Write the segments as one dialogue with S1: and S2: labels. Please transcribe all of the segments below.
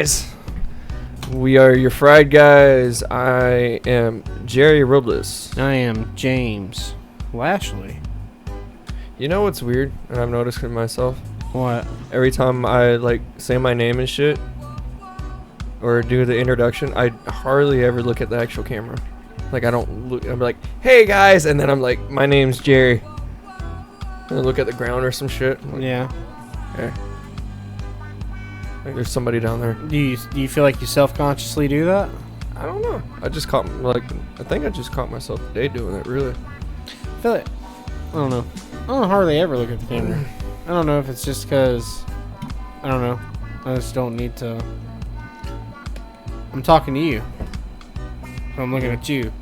S1: guys? We are your fried guys. I am Jerry Robles.
S2: I am James Lashley.
S1: You know what's weird? And I've noticed it myself.
S2: What?
S1: Every time I say my name and shit, or do the introduction, I hardly ever look at the actual camera. Like I don't look. I'm like, hey guys, and then I'm like, my name's Jerry. And I look at the ground or some shit. Like,
S2: Yeah.
S1: Okay. Like there's somebody down there.
S2: Do you feel like you self-consciously do that?
S1: I don't know. I think I just caught myself today doing it. Really.
S2: I feel like I don't know. I don't hardly ever look at the camera. I don't know if it's just because I don't know. I just don't need to. I'm talking to you. I'm looking at you.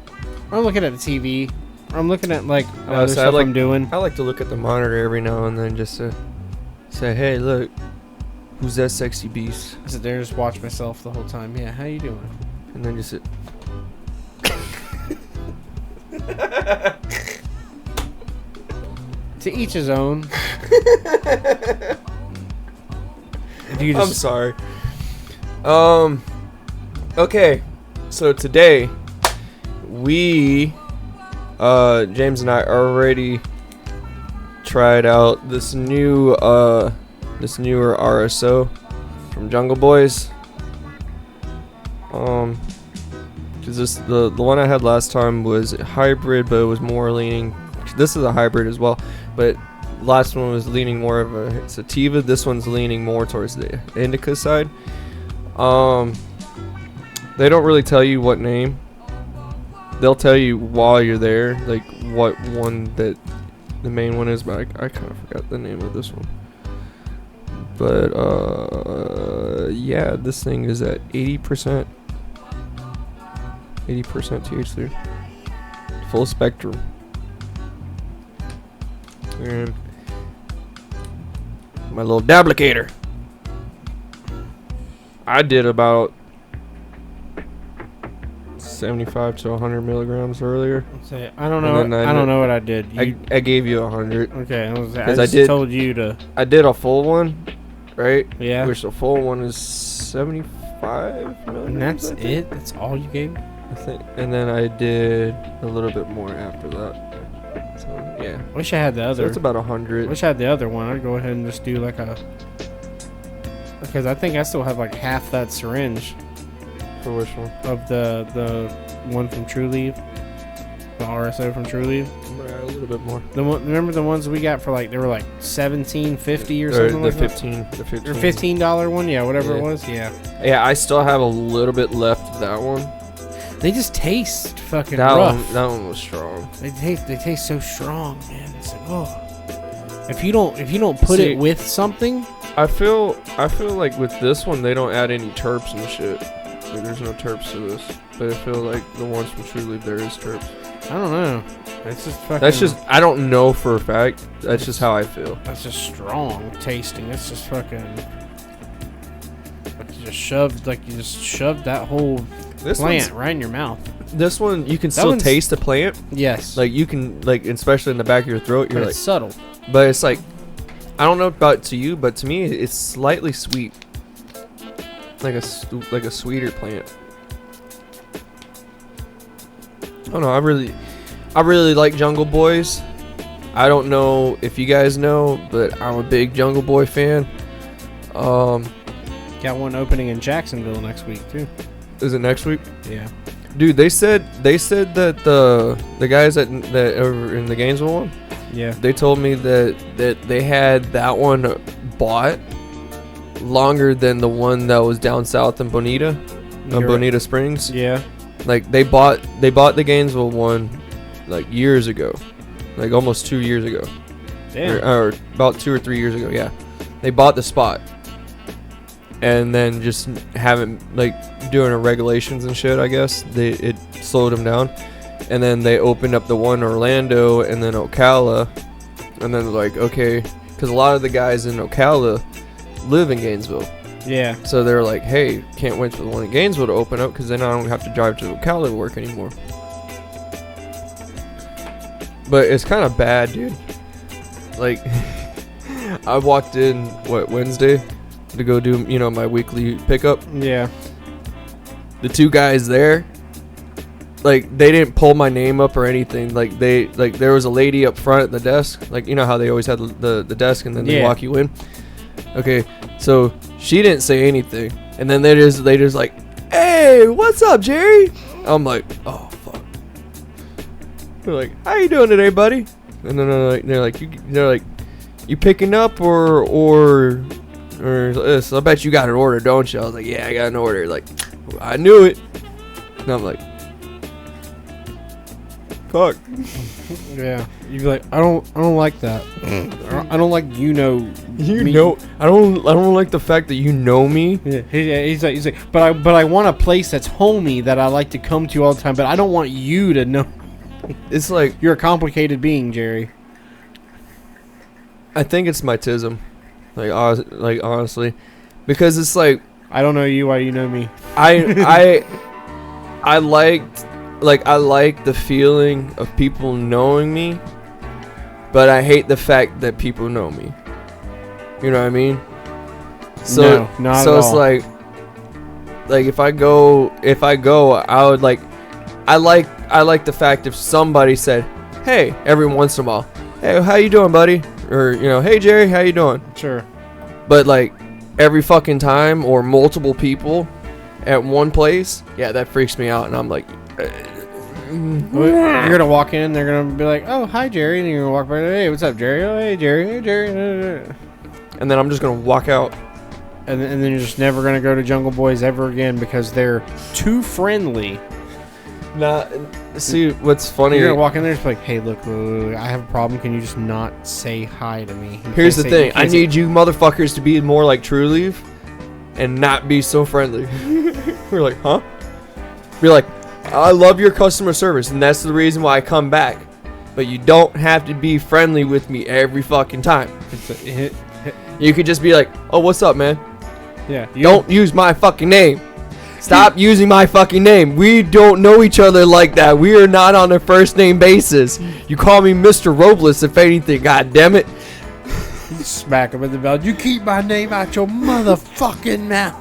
S2: Or I'm looking at the TV. Or I'm looking at like other stuff I'm doing.
S1: I like to look at the monitor every now and then just to say, hey, look, who's that sexy beast?
S2: I sit there and just watch myself the whole time. Yeah, how you doing?
S1: And then just sit.
S2: To each his own.
S1: I'm sorry. Okay, so today we James and I already tried out this newer RSO from Jungle Boys. Because the one I had last time was hybrid, but it was more leaning. This is a hybrid as well, but last one was leaning more of a sativa. This one's leaning more towards the indica side. They don't really tell you what name. They'll tell you while you're there, like what one that the main one is, but I kind of forgot the name of this one. But yeah, this thing is at 80% THC, full spectrum. And my little dablicator, I did about 75 to 100 milligrams earlier.
S2: I don't know. I don't know what I did.
S1: I gave you 100.
S2: Okay, I just told you to.
S1: I did a full one, right?
S2: Yeah.
S1: Which the full one is 75 milligrams.
S2: And that's it. That's all you gave me.
S1: I think. And then I did a little bit more after that. So yeah.
S2: Wish I had the other.
S1: So it's about 100.
S2: Wish I had the other one. I'd go ahead and just do like a. Because I think I still have like half that syringe.
S1: For which one?
S2: Of the one from True Leaf, the RSO from True Leaf.
S1: Yeah, a little bit more.
S2: Remember the ones we got for like they were like $17.50 or something like that.
S1: The $15.
S2: Or $15 one, yeah, whatever it was, yeah.
S1: Yeah, I still have a little bit left of that one.
S2: They just taste fucking rough.
S1: That one was strong.
S2: They taste so strong, man. It's like, oh. If you don't put it with something,
S1: I feel like with this one they don't add any terps and shit. Like there's no terps to this, but I feel like the ones from True Leaf there is terps.
S2: I don't know. It's just fucking.
S1: That's just I don't know for a fact. That's just how I feel.
S2: That's just strong tasting. It's just fucking. Like you just shoved that whole plant right in your mouth.
S1: This one you can still taste the plant.
S2: Yes.
S1: Like you can especially in the back of your throat. You're like
S2: it's subtle.
S1: But it's like I don't know about to you, but to me it's slightly sweet. Like a sweeter plant. I don't know. I really like Jungle Boys. I don't know if you guys know, but I'm a big Jungle Boy fan.
S2: Got one opening in Jacksonville next week too.
S1: Is it next week?
S2: Yeah.
S1: Dude, they said that the guys that over in the Gainesville one.
S2: Yeah.
S1: They told me that they had that one bought longer than the one that was down south in Bonita Springs.
S2: Yeah.
S1: Like they bought the Gainesville one like years ago. Like almost 2 years ago.
S2: Damn.
S1: Or about 2 or 3 years ago, yeah. They bought the spot. And then just haven't like doing the regulations and shit, I guess. It slowed them down. And then they opened up the one in Orlando and then Ocala. And then like, okay, because a lot of the guys in Ocala live in Gainesville.
S2: Yeah.
S1: So they're like, hey, can't wait for the one in Gainesville to open up because then I don't have to drive to Ocala to work anymore. But it's kind of bad, dude. Like, I walked in, Wednesday? to go do, you know, my weekly pickup.
S2: Yeah.
S1: The two guys there, like, they didn't pull my name up or anything. Like, there was a lady up front at the desk. Like, you know how they always had the desk and then they walk you in. Okay, so she didn't say anything, and then they just like, "Hey, what's up, Jerry?" I'm like, "Oh fuck." They're like, "How you doing today, buddy?" And then they're like, "You picking up or this? I bet you got an order, don't you?" I was like, "Yeah, I got an order." Like, I knew it. And I'm like, fuck.
S2: Yeah, you'd be like, I don't like that. I don't like me.
S1: I don't like the fact that you know me.
S2: Yeah, he's like, but I want a place that's homey that I like to come to all the time. But I don't want you to know.
S1: It's like,
S2: you're a complicated being, Jerry.
S1: I think it's my tism, like honestly, because it's like,
S2: I don't know you, why you know me.
S1: I like the feeling of people knowing me, but I hate the fact that people know me. You know what I mean? So
S2: no, not
S1: so
S2: at
S1: it's
S2: all.
S1: like if I go, I would like, I like the fact if somebody said, "Hey," every once in a while, "Hey, how you doing, buddy?" Or, you know, "Hey, Jerry, how you doing?"
S2: Sure.
S1: But like every fucking time, or multiple people at one place, yeah, that freaks me out, and I'm like,
S2: you're gonna walk in, they're gonna be like, "Oh, hi, Jerry," and you're gonna walk by, "Hey, what's up, Jerry?" "Oh, hey, Jerry, hey, Jerry."
S1: and then I'm just gonna walk out.
S2: And then you're just never gonna go to Jungle Boys ever again because they're too friendly.
S1: Nah, see, what's funny?
S2: You're gonna walk in there and just be like, "Hey, look, I have a problem. Can you just not say hi to me?"
S1: Here's the thing: I need you motherfuckers to be more like True Leave, and not be so friendly. We're like, huh? Be like, "I love your customer service, and that's the reason why I come back. But you don't have to be friendly with me every fucking time. You could just be like, 'Oh, what's up, man?'
S2: Yeah.
S1: Don't use my fucking name. Stop using my fucking name. We don't know each other like that. We are not on a first name basis. You call me Mr. Robles if anything. God damn it."
S2: Smack him in the mouth. "You keep my name out your motherfucking mouth."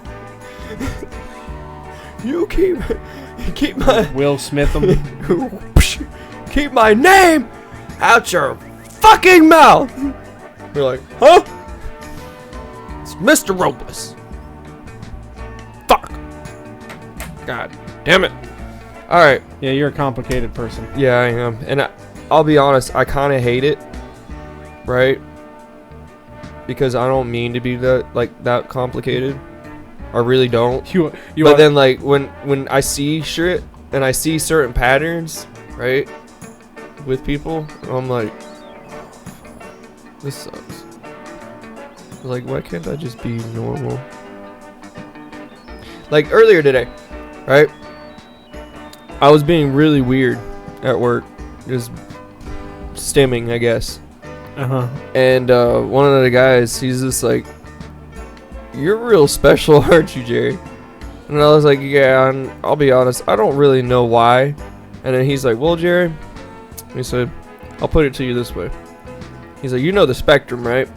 S1: You keep my
S2: Will Smith him.
S1: keep my name out your fucking mouth. We're like, huh? It's Mr. Robles. Fuck. God damn it. Alright.
S2: Yeah, you're a complicated person.
S1: Yeah, I am. And I'll be honest, I kind of hate it. Right? Because I don't mean to be that complicated. I really don't. But then, like, when I see shit and I see certain patterns, right, with people, I'm like, this sucks. Like, why can't I just be normal? Like, earlier today, right, I was being really weird at work, just stimming, I guess. And one of the guys, he's just like, "You're real special, aren't you, Jerry?" And I was like, "Yeah," and I'll be honest, I don't really know why. And then he's like, "Well, Jerry," he said, "I'll put it to you this way." He's like, "You know the spectrum, right?"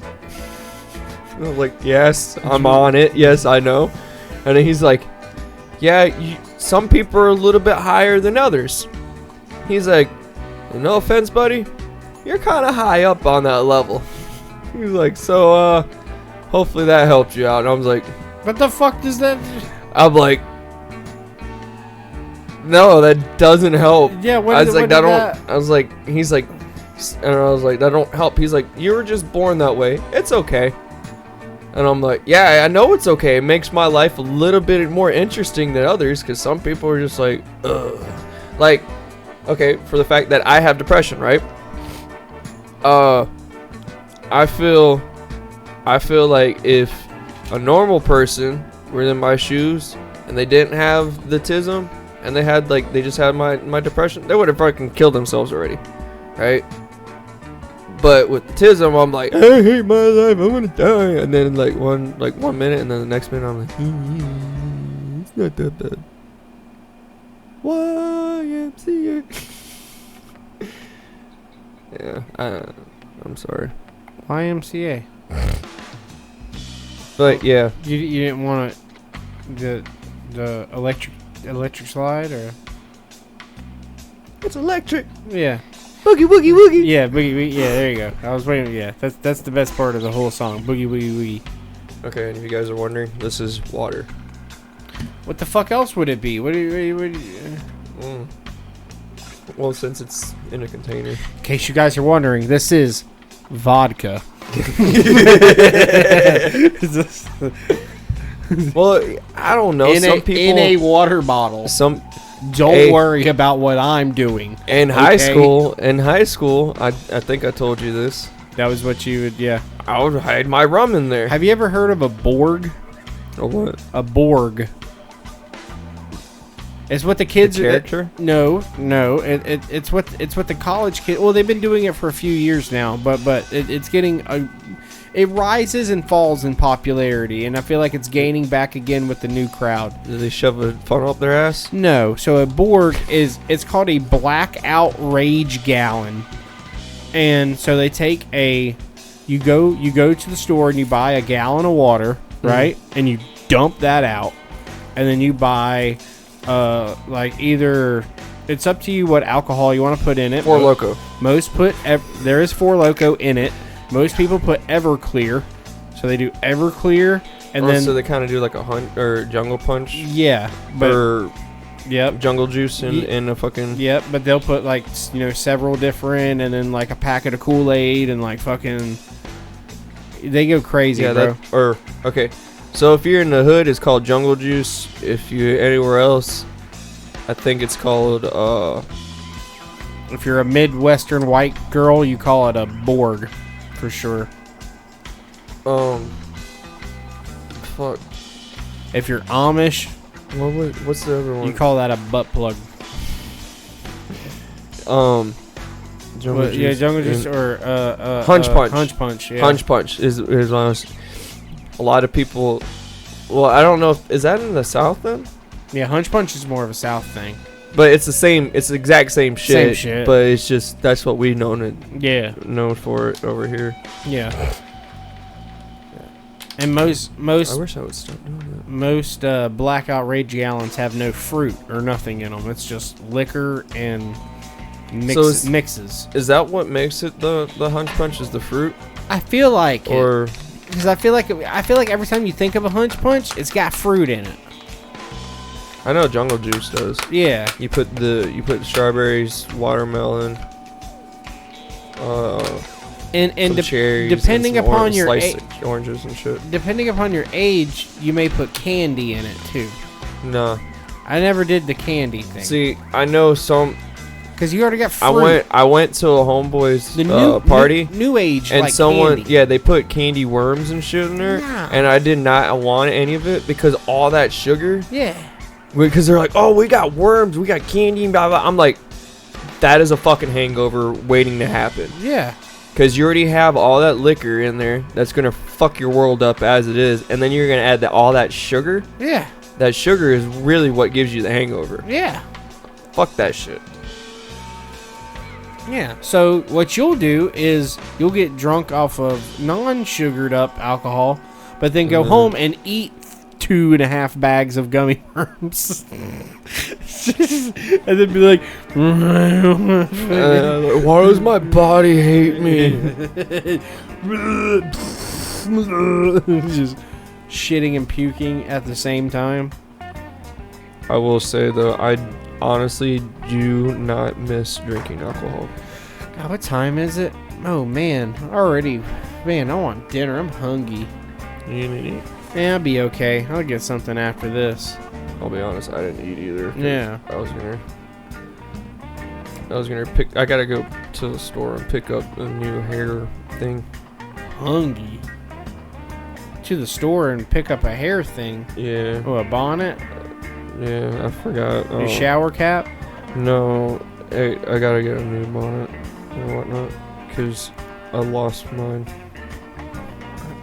S1: And I was like, "Yes, I'm on it. Yes, I know." And then he's like, "Yeah, some people are a little bit higher than others." He's like, "No offense, buddy, you're kind of high up on that level." He's like, "So, hopefully that helped you out." And I was like,
S2: "What the fuck does that?"
S1: I'm like, "No, that doesn't help."
S2: Yeah,
S1: I was like, I was like, he's like, and I was like, "That don't help." He's like, "You were just born that way. It's okay." And I'm like, "Yeah, I know it's okay. It makes my life a little bit more interesting than others, because some people are just like, ugh." Like, okay, for the fact that I have depression, right? I feel like if a normal person were in my shoes and they didn't have the tism and they just had my depression, they would have fucking killed themselves already, right? But with the tism, I'm like, "I hate my life, I want to die." And then like one minute, and then the next minute I'm like, "It's not that bad." YMCA. Yeah, I'm sorry.
S2: YMCA.
S1: But yeah,
S2: You didn't want the electric slide or
S1: it's electric.
S2: yeah.
S1: Boogie woogie woogie.
S2: Yeah, boogie. Yeah, there you go. I was waiting. Yeah, that's the best part of the whole song. Boogie woogie woogie.
S1: Okay, and if you guys are wondering, this is water.
S2: What the fuck else would it be?
S1: Well, since it's in a container.
S2: In case you guys are wondering, this is vodka.
S1: Well, I don't know. Some people
S2: in a water bottle. Don't worry about what I'm doing.
S1: In high school, I think I told you this.
S2: That was what you would, yeah.
S1: I would hide my rum in there.
S2: Have you ever heard of a Borg?
S1: A what?
S2: A Borg. It's what the kids.
S1: Character?
S2: No. It's what the college kids. Well, they've been doing it for a few years now, but it's getting it rises and falls in popularity, and I feel like it's gaining back again with the new crowd.
S1: Do they shove a funnel up their ass?
S2: No. So a Borg it's called a blackout rage gallon, and so they take you go to the store and you buy a gallon of water, right? And you dump that out, and then you buy. Like either it's up to you what alcohol you want to put in it.
S1: Four Loko.
S2: Most there is Four Loko in it. Most people put Everclear, so they do Everclear, and then
S1: so they kind of do like a hunt or jungle punch.
S2: Yeah, but
S1: or
S2: yep,
S1: jungle juice in a fucking.
S2: Yep, but they'll put like several different, and then like a packet of Kool-Aid and like fucking. They go crazy, bro.
S1: Okay. So if you're in the hood, it's called jungle juice. If you're anywhere else, I think it's called.
S2: If you're a Midwestern white girl, you call it a Borg, for sure.
S1: Fuck.
S2: If you're Amish,
S1: what's the other one?
S2: you call that a butt plug.
S1: Jungle juice.
S2: Yeah, jungle juice or
S1: Hunch punch.
S2: Hunch punch. Yeah.
S1: Hunch punch is honest. A lot of people. Well, I don't know. Is that in the South then?
S2: Yeah, hunch punch is more of a South thing.
S1: But it's the same. It's the exact same shit.
S2: Same shit.
S1: But it's just that's what we known for it over here.
S2: Yeah. And most.
S1: I wish I would stop doing that.
S2: Most blackout rage gallons have no fruit or nothing in them. It's just liquor and mixes.
S1: Is that what makes it the hunch punch? Is the fruit?
S2: I feel like
S1: or.
S2: Because I feel like every time you think of a hunch punch, it's got fruit in it.
S1: I know jungle juice does.
S2: Yeah.
S1: You put strawberries, watermelon,
S2: and
S1: cherries,
S2: depending
S1: and
S2: upon your
S1: oranges and shit.
S2: Depending upon your age, you may put candy in it too.
S1: Nah.
S2: I never did the candy thing.
S1: See, I know some.
S2: Because you already got fruit.
S1: I went to a homeboy's party.
S2: New age,
S1: and
S2: like
S1: someone,
S2: candy.
S1: they put candy worms and shit in there,
S2: Nah.
S1: and I did not want any of it because all that sugar.
S2: Yeah.
S1: Because they're like, oh, we got worms, we got candy, and blah blah. I'm like, that is a fucking hangover waiting to happen.
S2: Yeah.
S1: Because you already have all that liquor in there that's gonna fuck your world up as it is, and then you're gonna add all that sugar.
S2: Yeah.
S1: That sugar is really what gives you the hangover.
S2: Yeah.
S1: Fuck that shit.
S2: Yeah. So what you'll do is you'll get drunk off of non-sugared up alcohol, but then go home and eat 2.5 bags of gummy worms, and then be like,
S1: why does my body hate me?
S2: Just shitting and puking at the same time.
S1: I will say though, I honestly do not miss drinking alcohol.
S2: God, what time is it? Oh man, already. Man, I want dinner. I'm hungry.
S1: You didn't eat?
S2: Yeah, I'll be okay. I'll get something after this.
S1: I'll be honest, I didn't eat either.
S2: Yeah.
S1: I was gonna pick. I gotta go to the store and pick up a new hair thing.
S2: Hungry. To the store and pick up a hair thing.
S1: Yeah.
S2: Oh, a bonnet?
S1: Yeah, I forgot.
S2: Your shower cap?
S1: No, I gotta get a new bonnet and whatnot because I lost mine.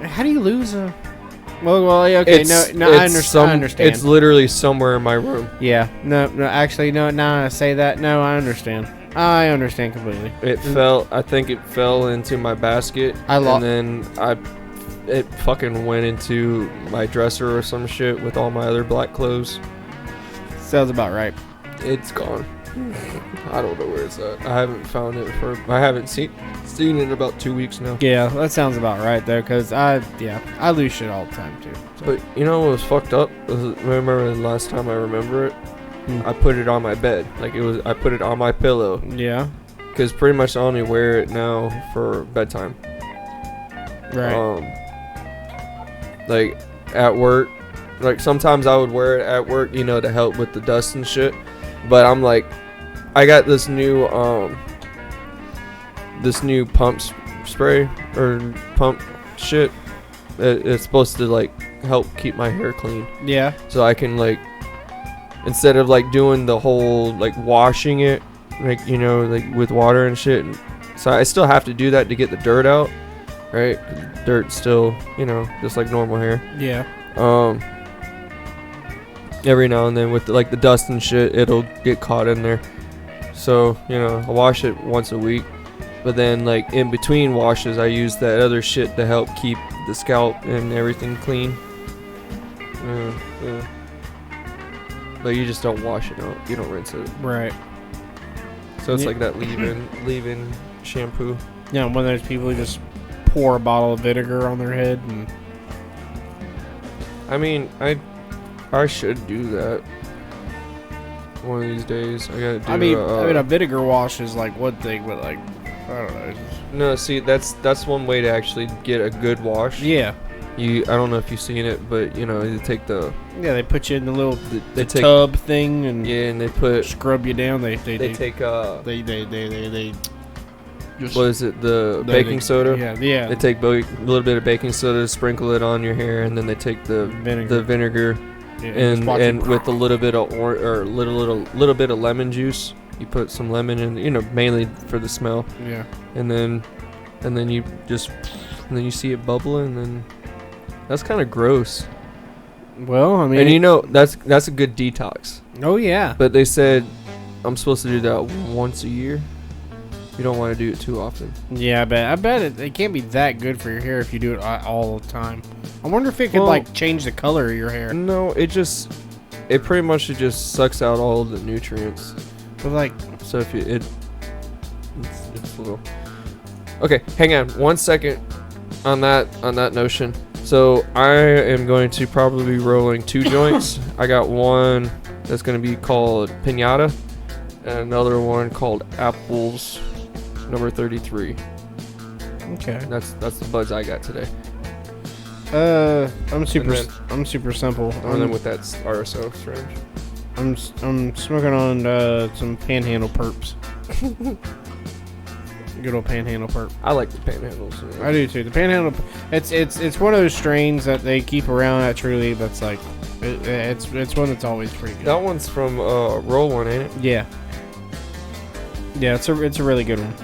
S2: How do you lose a? Well, okay. I understand.
S1: It's literally somewhere in my room.
S2: Yeah. No. Actually, no. Now I say that. No, I understand. I understand completely.
S1: I think it fell into my basket. And then it fucking went into my dresser or some shit with all my other black clothes.
S2: Sounds about right.
S1: It's gone. I don't know where it's at. I haven't found it I haven't seen it in about 2 weeks now.
S2: Yeah, that sounds about right though, cause I lose shit all the time too. So.
S1: But you know what was fucked up? Remember the last time I remember it? I put it on my bed. I put it on my pillow.
S2: Yeah.
S1: Because pretty much I only wear it now for bedtime.
S2: Right.
S1: Like at work, like sometimes I would wear it at work, you know, to help with the dust and shit. But I'm like, I got this new pump spray or pump shit. It's supposed to like help keep my hair clean.
S2: Yeah.
S1: So I can like, instead of like doing the whole like washing it, like, you know, like with water and shit. So I still have to do that to get the dirt out, right? 'Cause dirt's still, you know, just like normal hair.
S2: Yeah.
S1: Every now and then with like the dust and shit, it'll get caught in there. So, you know, I wash it once a week. But then like in between washes, I use that other shit to help keep the scalp and everything clean. But you just don't wash it out. You don't rinse it.
S2: Right.
S1: So it's like that leave-in shampoo.
S2: Yeah, one of those people who just pour a bottle of vinegar on their head and.
S1: I mean, I should do that one of these days. I gotta do.
S2: I mean, a vinegar wash is like one thing, but like, I don't know.
S1: No, see, that's one way to actually get a good wash.
S2: Yeah.
S1: I don't know if you've seen it, but you know, you take the.
S2: Yeah, they put you in the little
S1: they take,
S2: tub thing and.
S1: Yeah, and they put.
S2: Scrub you down. They
S1: take
S2: They. Just,
S1: what is it? The baking soda.
S2: Yeah.
S1: They take a little bit of baking soda, sprinkle it on your hair, and then they take the vinegar.
S2: Yeah,
S1: and with a little bit of little bit of lemon juice, you put some lemon in, you know, mainly for the smell.
S2: Yeah.
S1: And then you see it bubble, and then that's kind of gross.
S2: Well, I mean,
S1: and you know that's a good detox.
S2: Oh yeah.
S1: But they said I'm supposed to do that once a year. You don't want to do it too often.
S2: Yeah, I bet it can't be that good for your hair if you do it all the time. I wonder if it could like change the color of your hair.
S1: No, it pretty much just sucks out all of the nutrients.
S2: But like,
S1: so if it's a little. Okay, hang on 1 second on that notion. So I am going to probably be rolling 2 joints. I got one that's going to be called pinata, and another one called apples. Number 33.
S2: Okay.
S1: That's the buds I got today.
S2: I'm super simple.
S1: And then with that RSO syringe.
S2: I'm smoking on some Panhandle perps. Good old Panhandle perp.
S1: I like the Panhandles.
S2: I do too. The Panhandle, it's one of those strains that they keep around at Truly. That's like, it's one that's always pretty good.
S1: That one's from Roll One, ain't it?
S2: Yeah. Yeah, it's a really good one.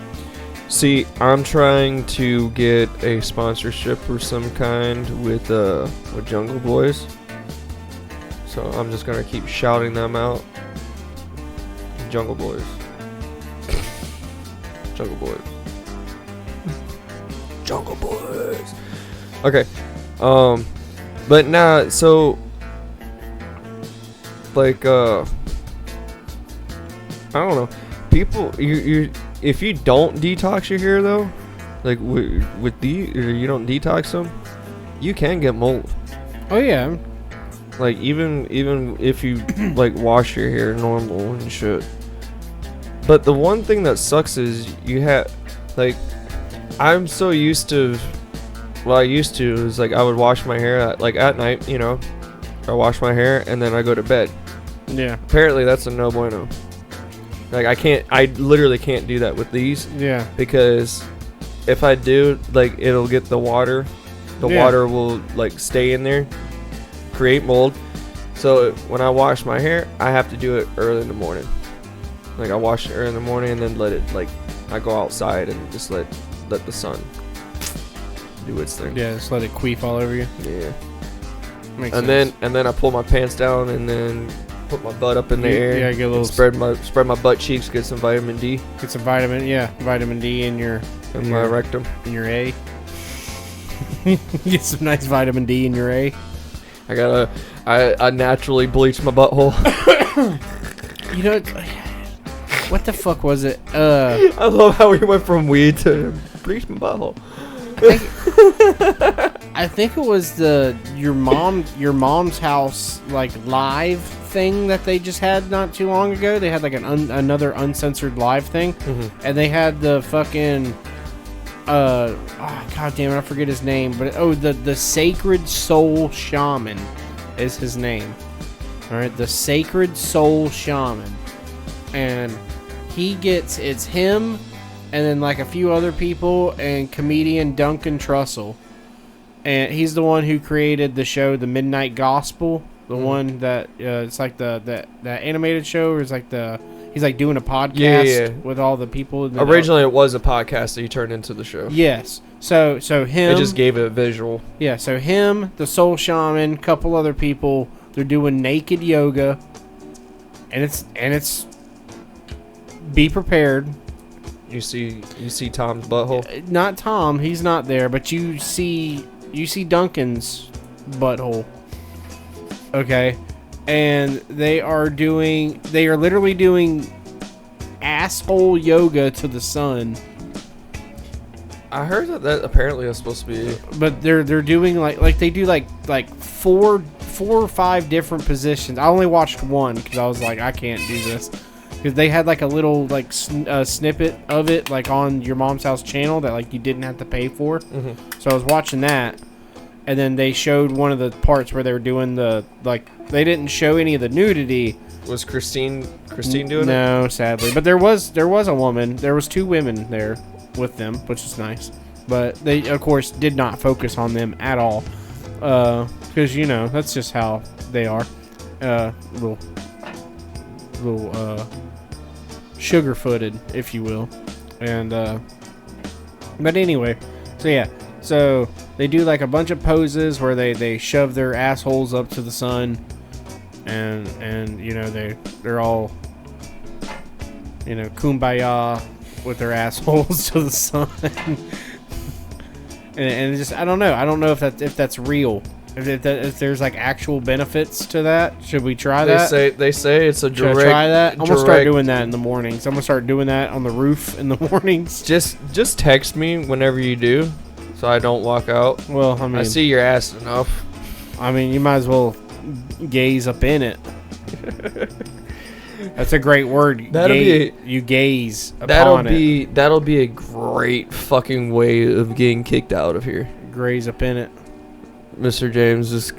S1: See, I'm trying to get a sponsorship of some kind with Jungle Boys. So I'm just gonna keep shouting them out. Jungle Boys. Jungle Boys. Jungle Boys. Okay. But nah, so like I don't know. People, you if you don't detox your hair though, like you don't detox them, you can get mold.
S2: Oh yeah.
S1: Like even if you like wash your hair normal and shit. But the one thing that sucks is you have, like, I'm so used to, what I used to is like I would wash my hair at night, you know, I wash my hair and then I go to bed.
S2: Yeah.
S1: Apparently that's a no bueno. Like I literally can't do that with these.
S2: Yeah.
S1: Because if I do, like, it'll get the water. The water will like stay in there, create mold. So when I wash my hair, I have to do it early in the morning. Like I wash it early in the morning and then let it, like, I go outside and just let the sun do its thing.
S2: Yeah, just let it queef all over you.
S1: Yeah.
S2: Makes
S1: and
S2: sense.
S1: then I pull my pants down and then put my butt up in the air.
S2: Yeah, get a little
S1: spread my butt cheeks, get some vitamin D.
S2: Get some vitamin D in your
S1: my rectum.
S2: In your A. Get some nice vitamin D in your A.
S1: I naturally bleach my butthole.
S2: You know, what the fuck was it?
S1: I love how we went from weed to bleach my butthole.
S2: I think it was your mom's house like live thing that they just had not too long ago. They had like another uncensored live thing, and they had the fucking god damn it, I forget his name, but the Sacred Soul Shaman is his name. All right, the Sacred Soul Shaman, and it's him. And then like a few other people and comedian Duncan Trussell. And he's the one who created the show The Midnight Gospel. The one that it's like the animated show where it's like he's like doing a podcast with all the people.
S1: Originally it was a podcast that he turned into the show.
S2: Yes. So him.
S1: It just gave it a visual.
S2: Yeah, so him, the Soul Shaman, couple other people, they're doing naked yoga. And it's be prepared.
S1: You see Tom's butthole?
S2: Not Tom, he's not there, but you see Duncan's butthole. Okay. And they are literally doing asshole yoga to the sun.
S1: I heard that apparently is supposed to be,
S2: but they're doing like they do like four or five different positions. I only watched one because I was like, I can't do this. Because they had like a little like snippet of it like on Your Mom's House channel that like you didn't have to pay for. So I was watching that, and then they showed one of the parts where they were doing they didn't show any of the nudity.
S1: Was Christine doing it?
S2: No, sadly, but there was a woman. There was two women there with them, which is nice. But they of course did not focus on them at all, because you know that's just how they are. Little sugar-footed, if you will. And but anyway, so they do like a bunch of poses where they shove their assholes up to the sun, and you know they're all, you know, kumbaya with their assholes to the sun. and just I don't know if that's real. If there's like actual benefits to that, should we try that?
S1: They say it's a direct.
S2: Should I try that? I'm gonna start doing that in the mornings. I'm gonna start doing that on the roof in the mornings.
S1: Just text me whenever you do, so I don't walk out.
S2: Well, I mean,
S1: I see your ass enough.
S2: I mean, you might as well gaze up in it. That's a great word. You gaze upon it.
S1: That'll be a great fucking way of getting kicked out of here.
S2: Graze up in it.
S1: Mr. James is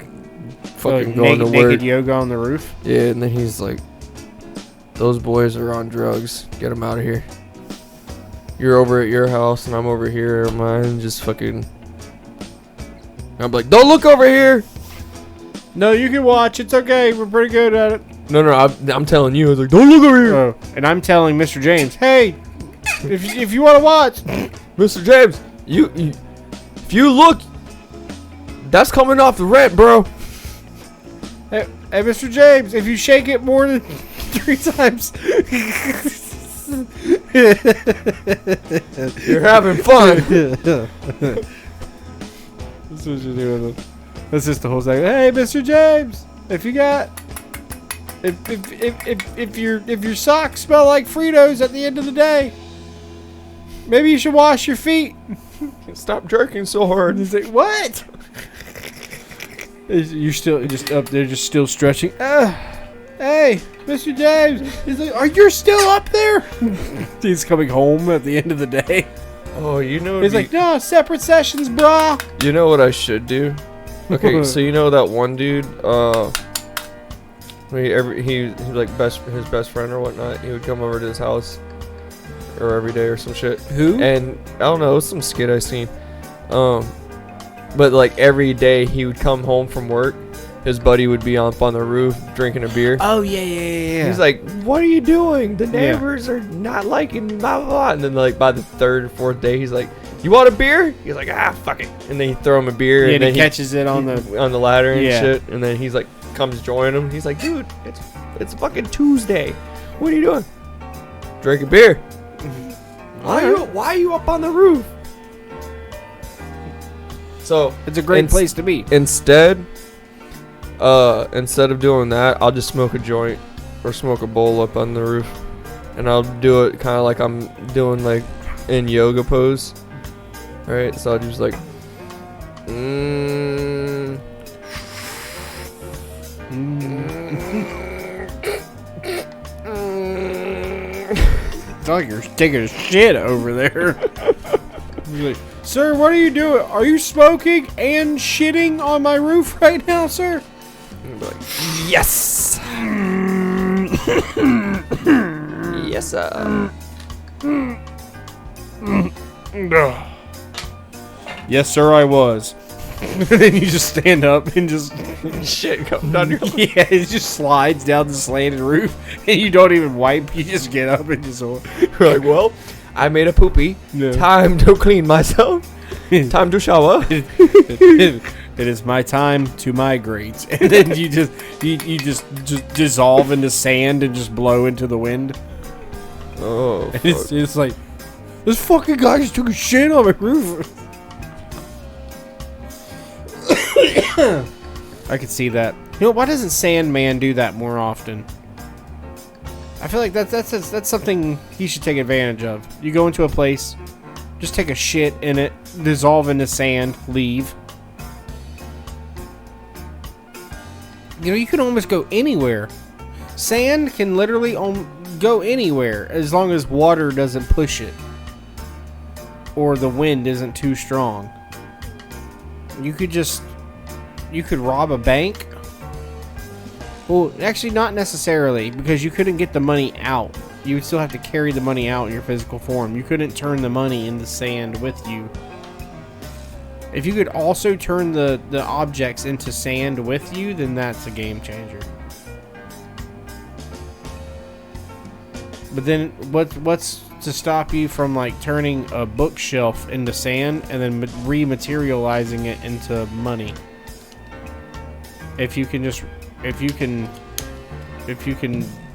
S1: fucking going to work.
S2: Naked yoga on the roof?
S1: Yeah, and then he's like, those boys are on drugs. Get them out of here. You're over at your house, and I'm over here at mine, just fucking... I'm like, don't look over here!
S2: No, you can watch. It's okay. We're pretty good at it.
S1: No, I'm telling you. I was like, don't look over here!
S2: Oh, and I'm telling Mr. James, hey, if you want to watch...
S1: Mr. James, if you look... That's coming off the rent, bro.
S2: Hey, Mr. James, if you shake it more than 3 times,
S1: you're having fun.
S2: That's what you're doing. That's just the whole thing. Hey, Mr. James, if your socks smell like Fritos at the end of the day, maybe you should wash your feet.
S1: Stop jerking so hard.
S2: He's like, what? You're still just up there, just still stretching. Hey, Mr. James. He's like, are you still up there? He's coming home at the end of the day.
S1: Oh, you know.
S2: He's like, no, separate sessions, brah.
S1: You know what I should do? Okay, so you know that one dude. He like his best friend or whatnot. He would come over to his house, or every day or some shit.
S2: Who?
S1: And I don't know, it was some skit I seen. But like every day he would come home from work, his buddy would be up on the roof drinking a beer.
S2: Oh yeah.
S1: He's like, "What are you doing? The neighbors are not liking blah blah blah." And then like by the 3rd or 4th day, he's like, "You want a beer?" He's like, "Ah, fuck it." And then he throw him a beer.
S2: Yeah,
S1: and then
S2: he catches it on the
S1: ladder and shit. And then he's like, comes join him. He's like, "Dude, it's fucking Tuesday. What are you doing?" Drinking beer. Why are you up on the roof? So
S2: It's a great place to be.
S1: Instead of doing that, I'll just smoke a joint or smoke a bowl up on the roof, and I'll do it kind of like I'm doing like in yoga pose. All right, so I'll just like.
S2: It's like you're taking a shit over there. You're like, sir, what are you doing? Are you smoking and shitting on my roof right now, sir?
S1: And be like, yes. Yes, sir.
S2: Yes, sir, I was. And then you just stand up and just
S1: Shit comes down your
S2: yeah, it just slides down the slanted roof, and you don't even wipe. You just get up and just.
S1: You're like, well, I made a poopy.
S2: No.
S1: Time to clean myself. Time to shower.
S2: It is my time to migrate, and then you just just dissolve into sand and just blow into the wind.
S1: Oh,
S2: And it's like this fucking guy just took a shit on my roof. I could see that. You know, why doesn't Sandman do that more often? I feel like that's something he should take advantage of. You go into a place, just take a shit in it, dissolve into sand, leave. You know, you can almost go anywhere. Sand can literally go anywhere as long as water doesn't push it or the wind isn't too strong. You could rob a bank. Well, actually not necessarily, because you couldn't get the money out. You would still have to carry the money out in your physical form. You couldn't turn the money into sand with you. If you could also turn the objects into sand with you, then that's a game changer. But then what's to stop you from like turning a bookshelf into sand and then rematerializing it into money? If you can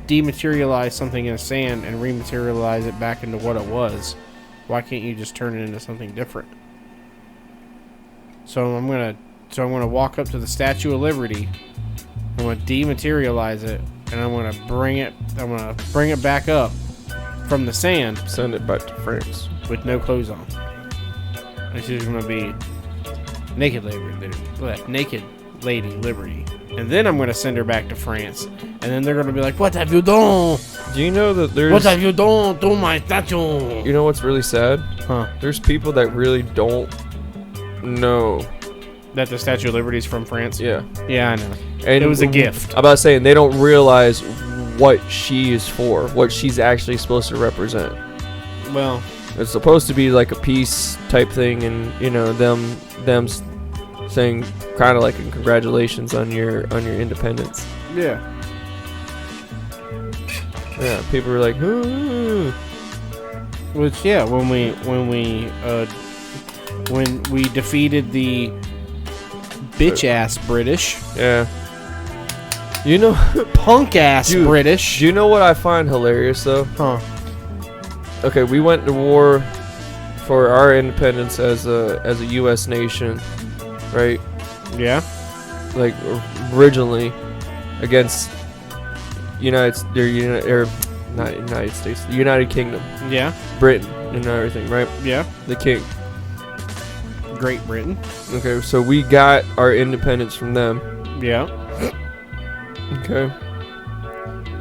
S2: dematerialize something in sand and rematerialize it back into what it was, why can't you just turn it into something different? So I'm gonna walk up to the Statue of Liberty. I'm gonna dematerialize it, and I'm gonna bring it back up from the sand.
S1: Send it back to France.
S2: With no clothes on. It's just gonna be naked lady Liberty. And then I'm gonna send her back to France. And then they're gonna be like, "What have you done?
S1: Do you know that there's...
S2: What have you done to my statue?"
S1: You know what's really sad?
S2: Huh?
S1: There's people that really don't know.
S2: That the Statue of Liberty is from France?
S1: Yeah.
S2: Yeah, I know.
S1: And
S2: It was a gift.
S1: I'm about saying they don't realize what she is for, what she's actually supposed to represent.
S2: Well,
S1: It's supposed to be like a peace type thing, and you know them saying kind of like a congratulations on your independence.
S2: yeah.
S1: Yeah, people were like, "Ooh."
S2: Which yeah, when we defeated the bitch ass British,
S1: Yeah. You know,
S2: punk ass
S1: Dude,
S2: British.
S1: do you know what I find hilarious though?
S2: Huh?
S1: Okay, we went to war for our independence as a U.S. nation, right?
S2: Yeah.
S1: Like originally against not United States, the United Kingdom,
S2: Yeah.
S1: Britain, and everything, right?
S2: Yeah.
S1: The king.
S2: Great Britain.
S1: Okay, so we got our independence from them.
S2: Yeah.
S1: Okay.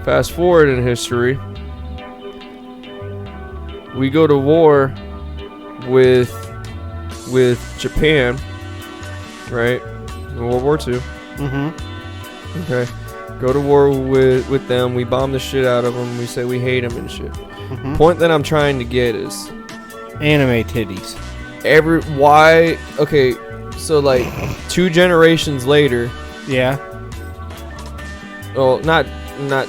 S1: Fast forward in history, we go to war with Japan, right? In World War II.
S2: Mm-hmm.
S1: Okay. Go to war with them. We bomb the shit out of them. We say we hate them and shit.
S2: Mm-hmm.
S1: Point that I'm trying to get is
S2: Anime titties.
S1: okay, so like 2 generations later,
S2: Yeah.
S1: well, not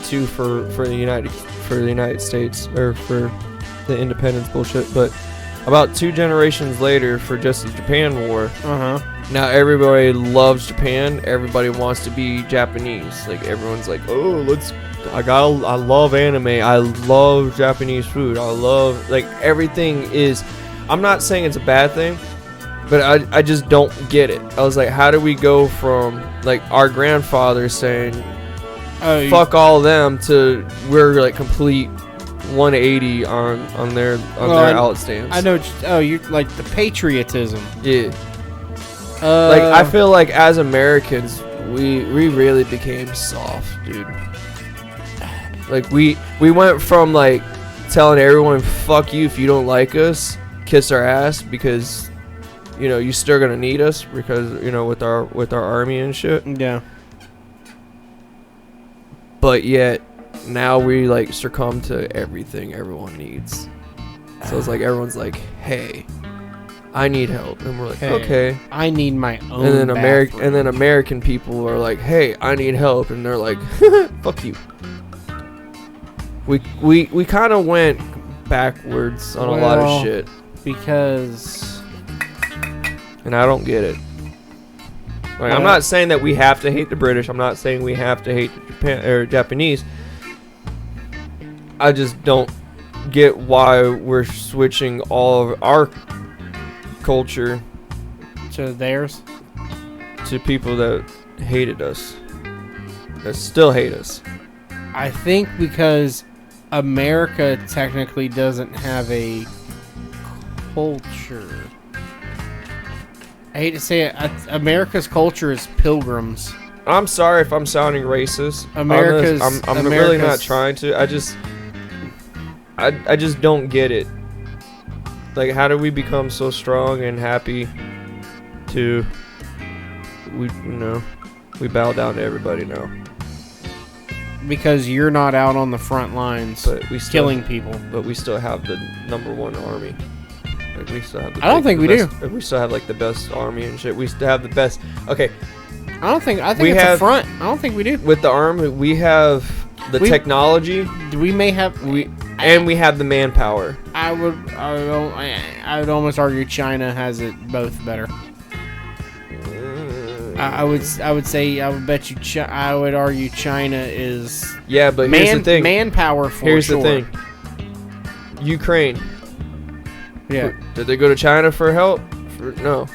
S1: 2 for the United States or for the independence bullshit, but about 2 generations later for just the Japan War.
S2: Uh-huh.
S1: Now everybody loves Japan. Everybody wants to be Japanese. Like everyone's like, "Oh, I love anime. I love Japanese food. I love like everything is." I'm not saying it's a bad thing, But I just don't get it. I was like, how do we go from like our grandfather saying fuck all them to we're like complete 180 on their out stance.
S2: I know. Oh, you like the patriotism.
S1: Yeah. Like I feel like as Americans, we really became soft, dude. Like we went from like telling everyone fuck you if you don't like us, kiss our ass because you know you're still gonna need us because you know with our army and shit.
S2: Yeah.
S1: But yet now we like succumb to everything everyone needs. So it's like everyone's like, hey, I need help, and we're like,
S2: Hey,
S1: okay.
S2: I need my own.
S1: And then American people are like, hey, I need help, and they're like, fuck you. We kind of went backwards on a lot of shit,
S2: because,
S1: and I don't get it. Like, I'm not saying that we have to hate the British. I'm not saying we have to hate the Japanese. I just don't get why we're switching all of our culture
S2: to theirs,
S1: to people that hated us, that still hate us.
S2: I think because America technically doesn't have a culture. I hate to say it, America's culture is pilgrims.
S1: I'm sorry if I'm sounding racist.
S2: America's
S1: I'm really not trying to. I just don't get it. Like, how do we become so strong and happy to we bow down to everybody now?
S2: Because you're not out on the front lines,
S1: but we still,
S2: killing people.
S1: But we still have the #1 army. Like, we still have the,
S2: I don't think we do.
S1: We still have like the best army and shit. We still have the best. Okay.
S2: I think it's a front. I don't think we do.
S1: With the army, we have the technology.
S2: We may have
S1: and we have the manpower.
S2: I would almost argue China has it both better. I would bet you. I would argue China is.
S1: Yeah, but here's the thing.
S2: Manpower for
S1: here's
S2: sure.
S1: the thing. Ukraine.
S2: Yeah.
S1: Did they go to China for help? No.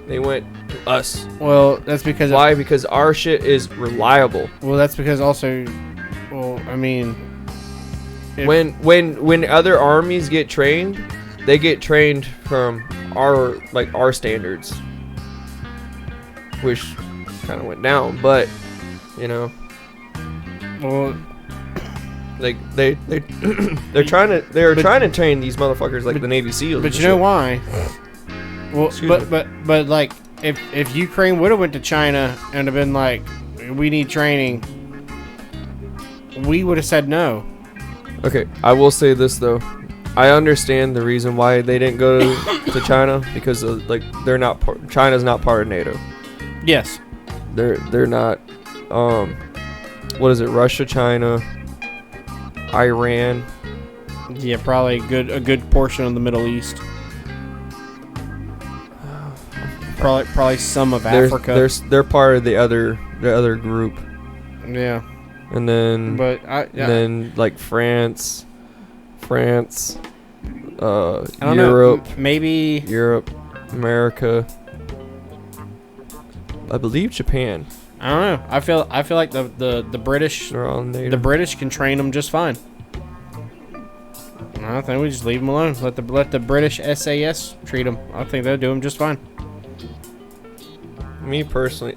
S1: They went to us.
S2: Well, that's because.
S1: Why? Because our shit is reliable.
S2: Well, that's because also. Well, I mean.
S1: When other armies get trained, they get trained from our standards, which kind of went down. But you know.
S2: Well.
S1: Like they're trying to train these motherfuckers like the Navy SEALs.
S2: But you know why? Well, but like if Ukraine would have went to China and have been like, we need training, we would have said no.
S1: Okay, I will say this though, I understand the reason why they didn't go to China because like they're not China's not part of NATO.
S2: Yes,
S1: they're not. What is it? Russia, China, Iran.
S2: Yeah, probably a good portion of the Middle East. Probably some of Africa.
S1: They're part of the other group.
S2: Yeah.
S1: And then then like France, Europe,
S2: maybe
S1: Europe, America. I believe Japan.
S2: I don't know. I feel like the British can train them just fine. I think we just leave them alone. Let the British SAS treat them. I think they'll do them just fine.
S1: Me personally,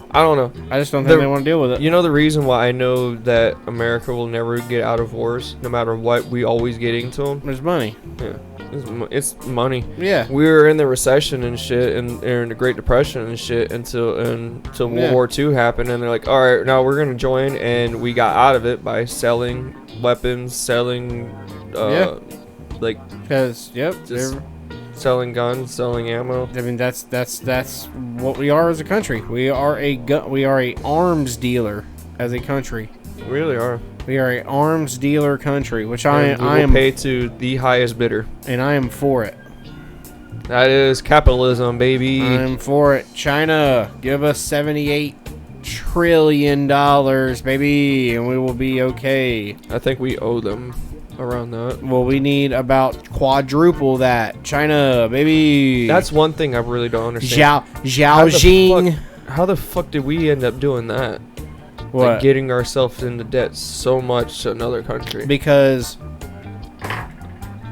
S1: I don't know.
S2: I just don't think they want to deal with it.
S1: You know the reason why I know that America will never get out of wars, no matter what, we always get into them?
S2: There's money.
S1: Yeah. It's money.
S2: Yeah.
S1: We were in the recession and shit, and in the Great Depression and shit until World War II happened, and they're like, all right, now we're gonna join, and we got out of it by selling weapons, selling, like,
S2: because
S1: selling guns, selling ammo.
S2: I mean, that's what we are as a country. We are a arms dealer as a country.
S1: We really are.
S2: We are a arms dealer country, which I
S1: am pay to the highest bidder,
S2: and I am for it.
S1: That is capitalism, baby.
S2: I'm for it. China, give us $78 trillion, baby, and we will be okay.
S1: I think we owe them around that.
S2: Well, we need about quadruple that. China, baby.
S1: That's one thing I really don't understand.
S2: Zhaojing.
S1: How the fuck did we end up doing that?
S2: What?
S1: Like getting ourselves into debt so much to another country.
S2: Because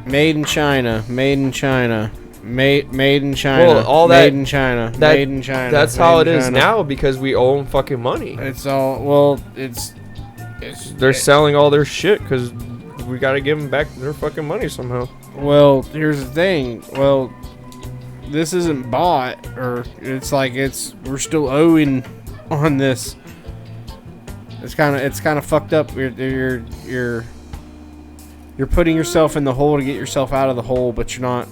S2: made in China, made in China, made in China,
S1: Well, all
S2: made
S1: that-
S2: in China,
S1: that-
S2: made in China.
S1: That's
S2: made
S1: how
S2: in
S1: it is
S2: China.
S1: now because we owe them fucking money.
S2: It's all well. It's
S1: They're selling all their shit because we gotta give them back their fucking money somehow.
S2: well. Here's the thing. Well, this isn't bought, or it's like we're still owing on this. It's kind of fucked up. You're putting yourself in the hole to get yourself out of the hole, but you're not.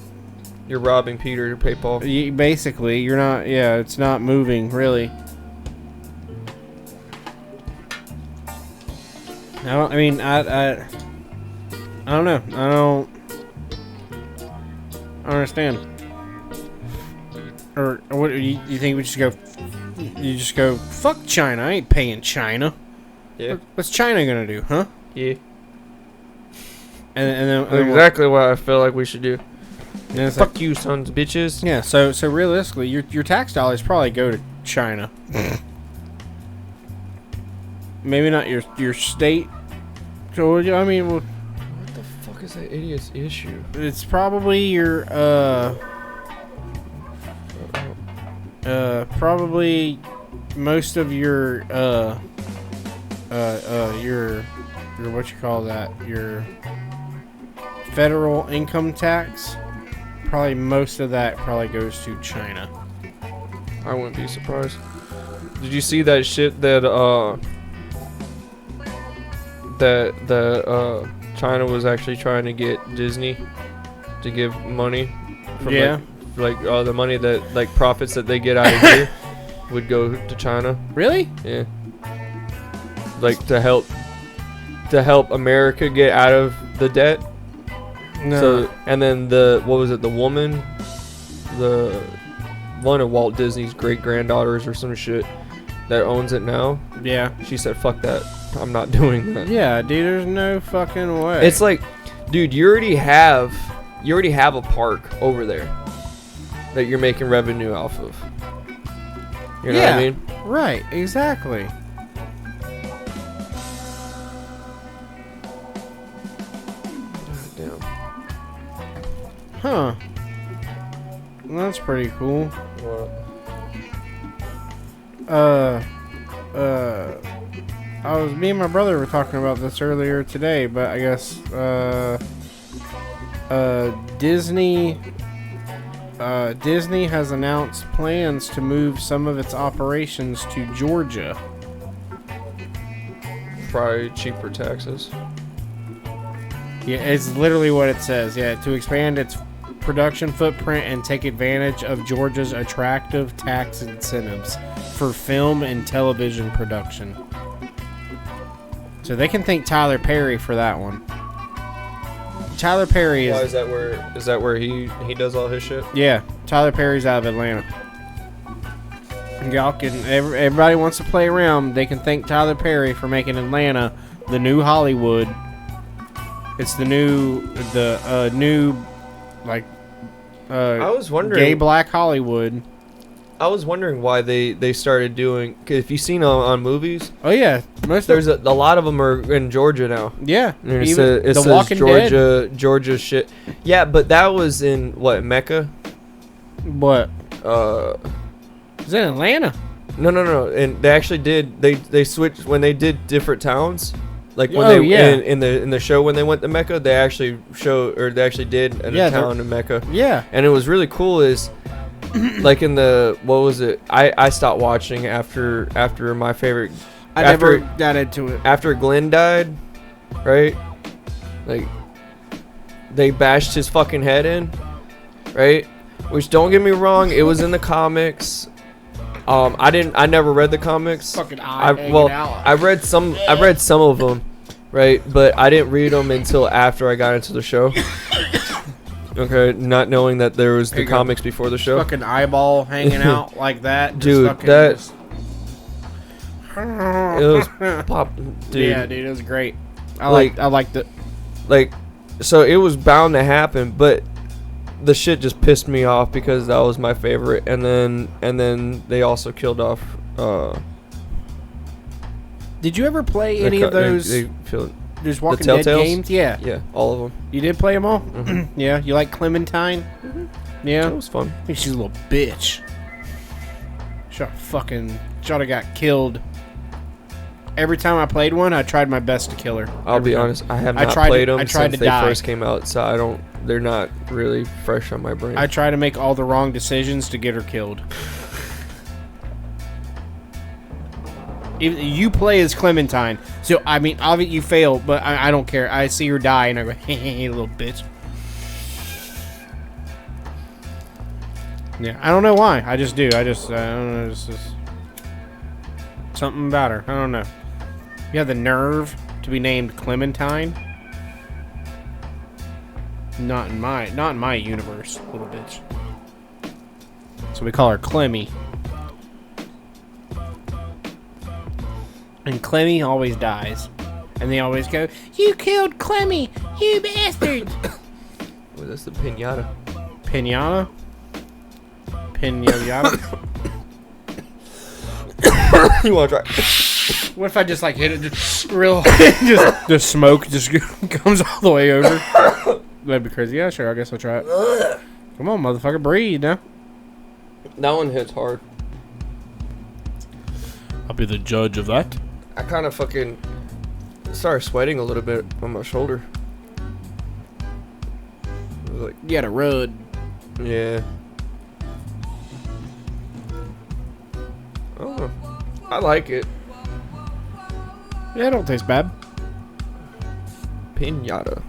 S1: You're robbing Peter to pay Paul.
S2: Basically, you're not. Yeah, it's not moving really. I don't know. I don't understand. Or what? You think we just go? You just go? Fuck China! I ain't paying China.
S1: Yeah.
S2: What's China gonna do, huh?
S1: Yeah.
S2: And then
S1: That's exactly what I feel like we should do.
S2: and it's
S1: Fuck
S2: like,
S1: you, sons of bitches.
S2: yeah. So realistically, your tax dollars probably go to China. Maybe not your state. So I mean, well,
S1: What the fuck is that idiot's issue?
S2: it's probably your probably most of your what you call that, your federal income tax. Probably most of that probably goes to China.
S1: I wouldn't be surprised. Did you see that shit that China was actually trying to get Disney to give money from
S2: Yeah.
S1: like the money that like profits that they get out of here would go to China.
S2: Really?
S1: Yeah. Like to help America get out of the debt.
S2: No.
S1: So and then the woman, the one of Walt Disney's great granddaughters or some shit that owns it now.
S2: Yeah.
S1: She said, "Fuck that. I'm not doing that."
S2: Yeah, dude. There's no fucking way.
S1: It's like, dude, you already have a park over there that you're making revenue off of. You know what I mean?
S2: Right. Exactly.
S1: Damn.
S2: Huh. Well, that's pretty cool.
S1: What?
S2: Me and my brother were talking about this earlier today, but I guess Disney has announced plans to move some of its operations to Georgia.
S1: Probably cheaper taxes.
S2: Yeah, it's literally what it says. Yeah, to expand its production footprint and take advantage of Georgia's attractive tax incentives for film and television production. So they can thank Tyler Perry for that one. Tyler Perry
S1: Why
S2: is
S1: is that where he does all his shit?
S2: yeah. Tyler Perry's out of Atlanta. Y'all can everybody wants to play around. They can thank Tyler Perry for making Atlanta the new Hollywood. It's the new like
S1: I was wondering.
S2: gay black Hollywood.
S1: I was wondering why they started doing. Cause if you've seen on movies,
S2: Oh yeah, most
S1: there's
S2: of
S1: a lot of them are in Georgia now.
S2: yeah.
S1: And it
S2: Even
S1: says
S2: The Walking Dead.
S1: Georgia shit. Yeah, but that was in what, Mecca?
S2: What?
S1: Uh,
S2: It's in Atlanta.
S1: no. And they actually did. They switched when they did different towns. Like when
S2: Oh,
S1: they
S2: yeah.
S1: in the show when they went to Mecca, they actually did in
S2: Yeah,
S1: a town in Mecca.
S2: Yeah.
S1: And it was really cool is like in the what was it? I stopped watching after my favorite
S2: I
S1: after
S2: never got into it.
S1: after Glenn died, right? Like they bashed his fucking head in, right? Which don't get me wrong, it was in the comics. I never read the comics.
S2: Fucking
S1: I read some of them, right? But I didn't read them until after I got into the show. Okay, not knowing that there was the comics before the show.
S2: Fucking eyeball hanging out like that.
S1: Dude, that it was pop, dude.
S2: Yeah, dude, it was great. I
S1: Like-
S2: liked it.
S1: Like so it was bound to happen, but the shit just pissed me off because that was my favorite, and then they also killed off.
S2: Did you ever play any of those? There's Walking Dead games. Yeah.
S1: Yeah, all of them.
S2: You did play them all.
S1: Mm-hmm.
S2: Yeah. You like Clementine?
S1: Mm-hmm.
S2: Yeah.
S1: It was fun.
S2: I think she's a little bitch. Should have got killed. Every time I played one, I tried my best to kill her.
S1: I'll be honest, I have not played them since they
S2: die.
S1: first came out, so I don't. They're not really fresh on my brain.
S2: I try to make all the wrong decisions to get her killed. You play as Clementine, so I mean, obviously you fail, but I don't care. I see her die, and I go, hey, little bitch. Yeah, I don't know why. I just do. I don't know. It's just something about her. I don't know. You have the nerve to be named Clementine? Not in my universe, little bitch. So we call her Clemmy. And Clemmy always dies. And they always go, "You killed Clemmy, you bastard!"
S1: Well, that's the pinata.
S2: Pinata? Pinata?
S1: You want to try?
S2: What if I just like hit it just real just the smoke just comes all the way over? That'd be crazy. Yeah, sure, I guess I'll try it. Come on, motherfucker, breathe now.
S1: That one hits hard.
S2: I'll be the judge of that.
S1: I kind of fucking started sweating a little bit on my shoulder. It was like,
S2: You gotta run.
S1: yeah. Oh, I like it.
S2: Yeah, it don't taste bad.
S1: Pinata.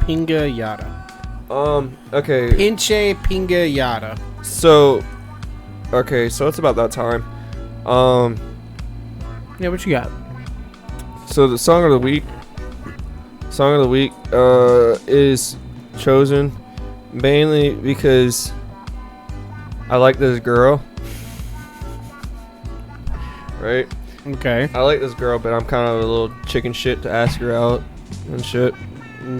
S2: Pinga yada.
S1: Okay.
S2: Pinche pinga yada.
S1: So, okay, so it's about that time.
S2: Yeah, what you got?
S1: So the song of the week is chosen mainly because I like this girl. Right?
S2: Okay.
S1: I like this girl, but I'm kind of a little chicken shit to ask her out and shit.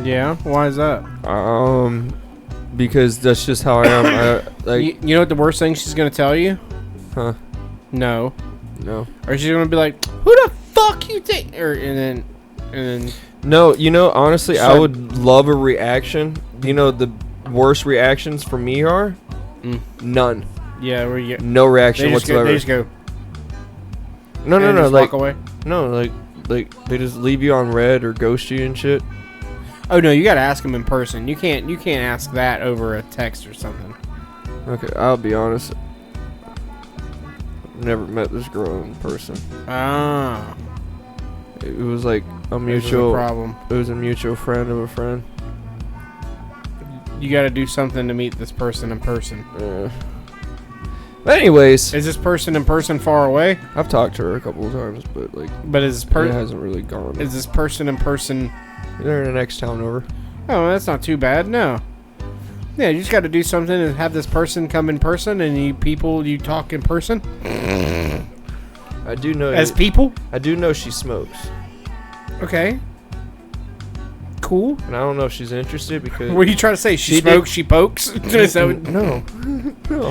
S2: Yeah, why is that?
S1: Because that's just how I am.
S2: You know what the worst thing she's gonna tell you?
S1: Huh?
S2: No.
S1: No.
S2: Or she's gonna be like, "Who the fuck you think?" And then.
S1: No, you know, honestly,
S2: So-
S1: I would love a reaction. You know, the worst reactions for me are none.
S2: Yeah, where you
S1: No reaction
S2: they just
S1: whatsoever.
S2: they just go.
S1: No,
S2: and just
S1: like
S2: walk away.
S1: no, like they just leave you on red or ghost you and shit.
S2: Oh no, you gotta ask them in person. You can't ask that over a text or something.
S1: Okay, I'll be honest. I've never met this girl in person.
S2: Ah,
S1: It was like a
S2: this is a
S1: mutual
S2: problem.
S1: It was a mutual friend of a friend.
S2: You gotta do something to meet this person in person.
S1: But anyways,
S2: Is this person in person far away?
S1: I've talked to her a couple of times, but like
S2: But is
S1: it hasn't really gone.
S2: is this person in person?
S1: They're in the next town over.
S2: Oh, that's not too bad. No. Yeah, you just got to do something and have this person come in person, and you talk in person
S1: I do know.
S2: as people.
S1: I do know she smokes,
S2: Okay. Cool.
S1: and I don't know if she's interested because.
S2: What are you trying to say? She
S1: She
S2: smokes, she pokes. Is that what-
S1: No, no.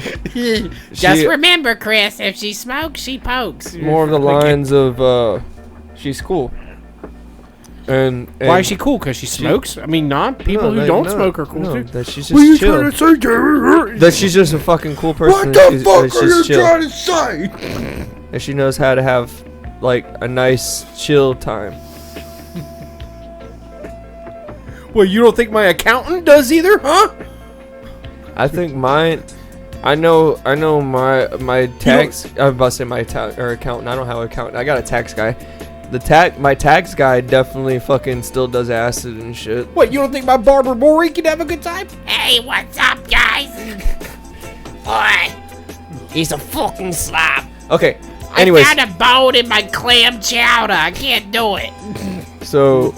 S3: Just remember, Chris, if she smokes, she pokes.
S1: More of the lines of she's cool. And
S2: Why is she cool? Because she smokes? I mean, people who don't smoke are cool too.
S1: That she's
S2: What are you
S1: just chill.
S2: trying to say, Jerry?
S1: That she's just a fucking cool person.
S2: What
S1: and
S2: the
S1: she's,
S2: fuck
S1: that
S2: are
S1: she's
S2: you
S1: chill.
S2: trying to say?
S1: And she knows how to have like a nice chill time.
S2: Well, you don't think my accountant does either, huh?
S1: I think mine. I know my tax. I was about to say my accountant. I don't have an accountant. I got a tax guy. My tax guy definitely fucking still does acid and shit.
S2: What, you don't think my barber Maury can have a good time?
S3: Hey, what's up, guys? Boy, he's a fucking slob.
S1: Okay. Anyways,
S3: I found a bone in my clam chowder. I can't do it.
S1: so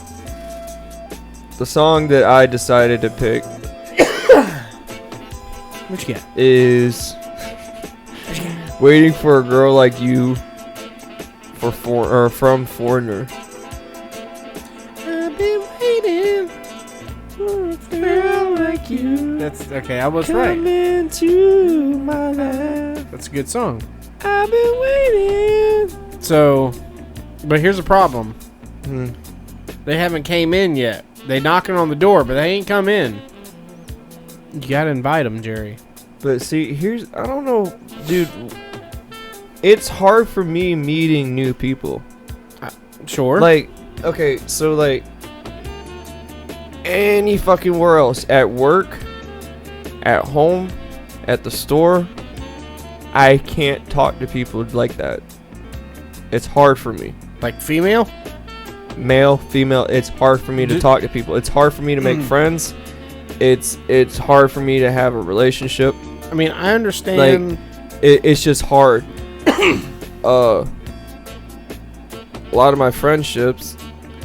S1: the song that I decided to pick
S2: What you got?
S1: is "Waiting for a Girl Like You" from Foreigner.
S2: I've waiting. Feel like you. That's okay. I was right.
S1: Into my life.
S2: That's a good song.
S1: I've been waiting.
S2: So, but here's the problem.
S1: Hmm.
S2: They haven't came in yet. They knocking on the door, but they ain't come in. You gotta invite them, Jerry.
S1: But see, I don't know, dude. It's hard for me meeting new people.
S2: Sure.
S1: Like, okay, so like, any fucking where else, at work, at home, at the store, I can't talk to people like that. It's hard for me.
S2: Like female?
S1: Male, female, it's hard for me to talk to people. It's hard for me to make friends. It's hard for me to have a relationship.
S2: I mean, I understand.
S1: Like, it's just hard. A lot of my friendships,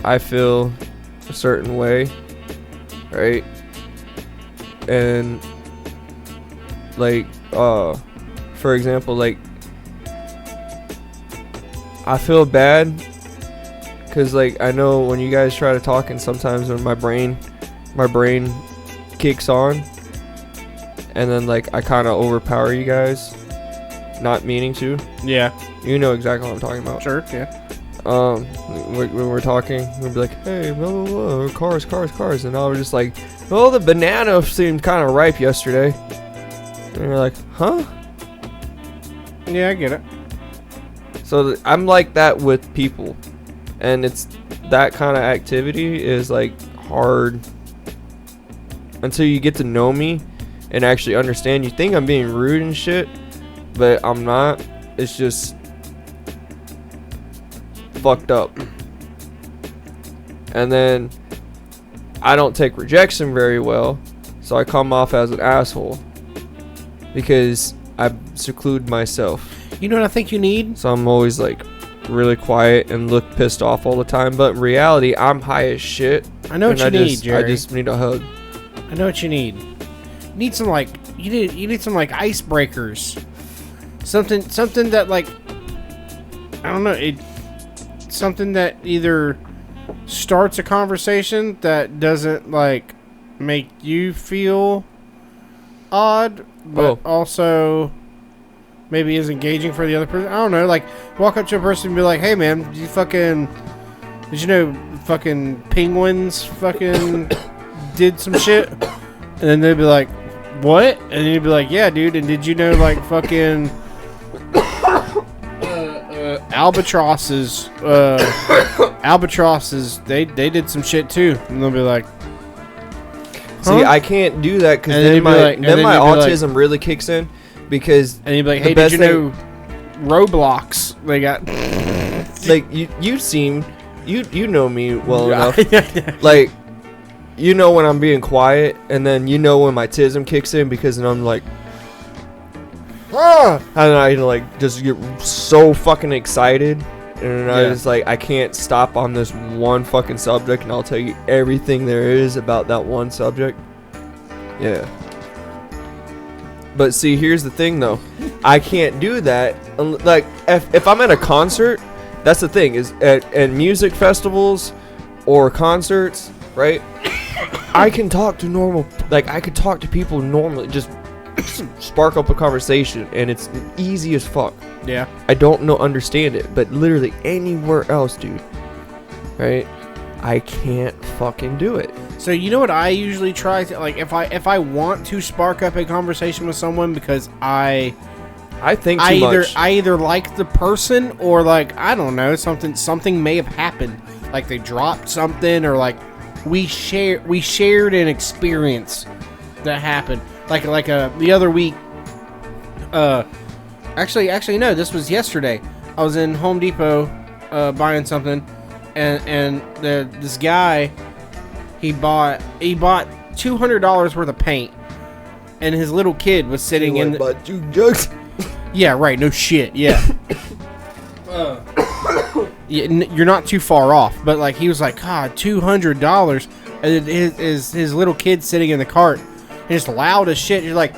S1: I feel a certain way, right? And like, for example, like, I feel bad because, like, I know when you guys try to talk, and sometimes when my brain kicks on, and then like I kind of overpower you guys, not meaning to.
S2: Yeah.
S1: You know exactly what I'm talking about.
S2: Sure. Yeah.
S1: When we're talking, we'll be like, hey, blah, blah, blah, cars. And I was just like, well, the banana seemed kind of ripe yesterday. And you're like, huh?
S2: Yeah, I get it.
S1: So I'm like that with people. And it's that kind of activity is like hard until you get to know me and actually understand. You think I'm being rude and shit, but I'm not. It's just fucked up. And then I don't take rejection very well, so I come off as an asshole because I seclude myself.
S2: You know what I think you need?
S1: So I'm always like really quiet and look pissed off all the time, but in reality I'm high as shit.
S2: I know what you need, Jerry.
S1: I just need a hug.
S2: I know what you need. You need some like you need some like icebreakers. Something that, like, I don't know, something that either starts a conversation that doesn't like make you feel odd, but also maybe is engaging for the other person. I don't know, like walk up to a person and be like, hey man, did you know fucking penguins fucking did some shit? And then they'd be like, what? And then you'd be like, yeah dude, and did you know like fucking albatrosses they did some shit too? And they'll be like, huh?
S1: See, I can't do that because then my autism really kicks in, because
S2: and you'd be like, hey, did you know Roblox they got
S1: like you know me well enough. Like, you know when I'm being quiet, and then you know when my tism kicks in, because then I'm like, and I like just get so fucking excited, and I just like, I can't stop on this one fucking subject, and I'll tell you everything there is about that one subject. Yeah. But see, here's the thing though, I can't do that. Like if I'm at a concert, that's the thing, is at music festivals or concerts, right? I can talk to I could talk to people normally, just spark up a conversation, and it's easy as fuck.
S2: Yeah. I
S1: don't understand it, but literally anywhere else, dude, right? I can't fucking do it.
S2: So you know what I usually try to, like, if I want to spark up a conversation with someone because I
S1: think too much.
S2: I either like the person, or like, I don't know, something may have happened, like they dropped something, or like we shared an experience that happened, like the other week. Actually no, this was yesterday. I was in Home Depot buying something, and this guy, he bought $200 worth of paint, and his little kid was sitting in the...
S1: Bought 2 jugs?
S2: Yeah, right, no shit, yeah. You're not too far off, but like, he was like, God, $200, and his little kid sitting in the cart, and just loud as shit. He's like,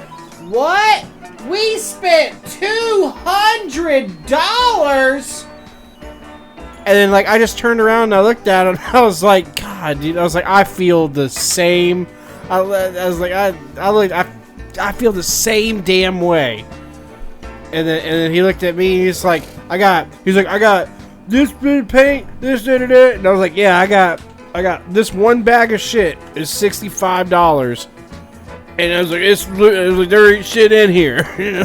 S2: what? We spent $200? And then like, I just turned around and I looked at him, and I was like, God God, dude. I was like, I feel the same. I was like, I feel the same damn way. And then he looked at me. And he's like, I got this bit of paint, this, that. And I was like, yeah, I got this one bag of shit is $65. And I was like, there ain't shit in here. And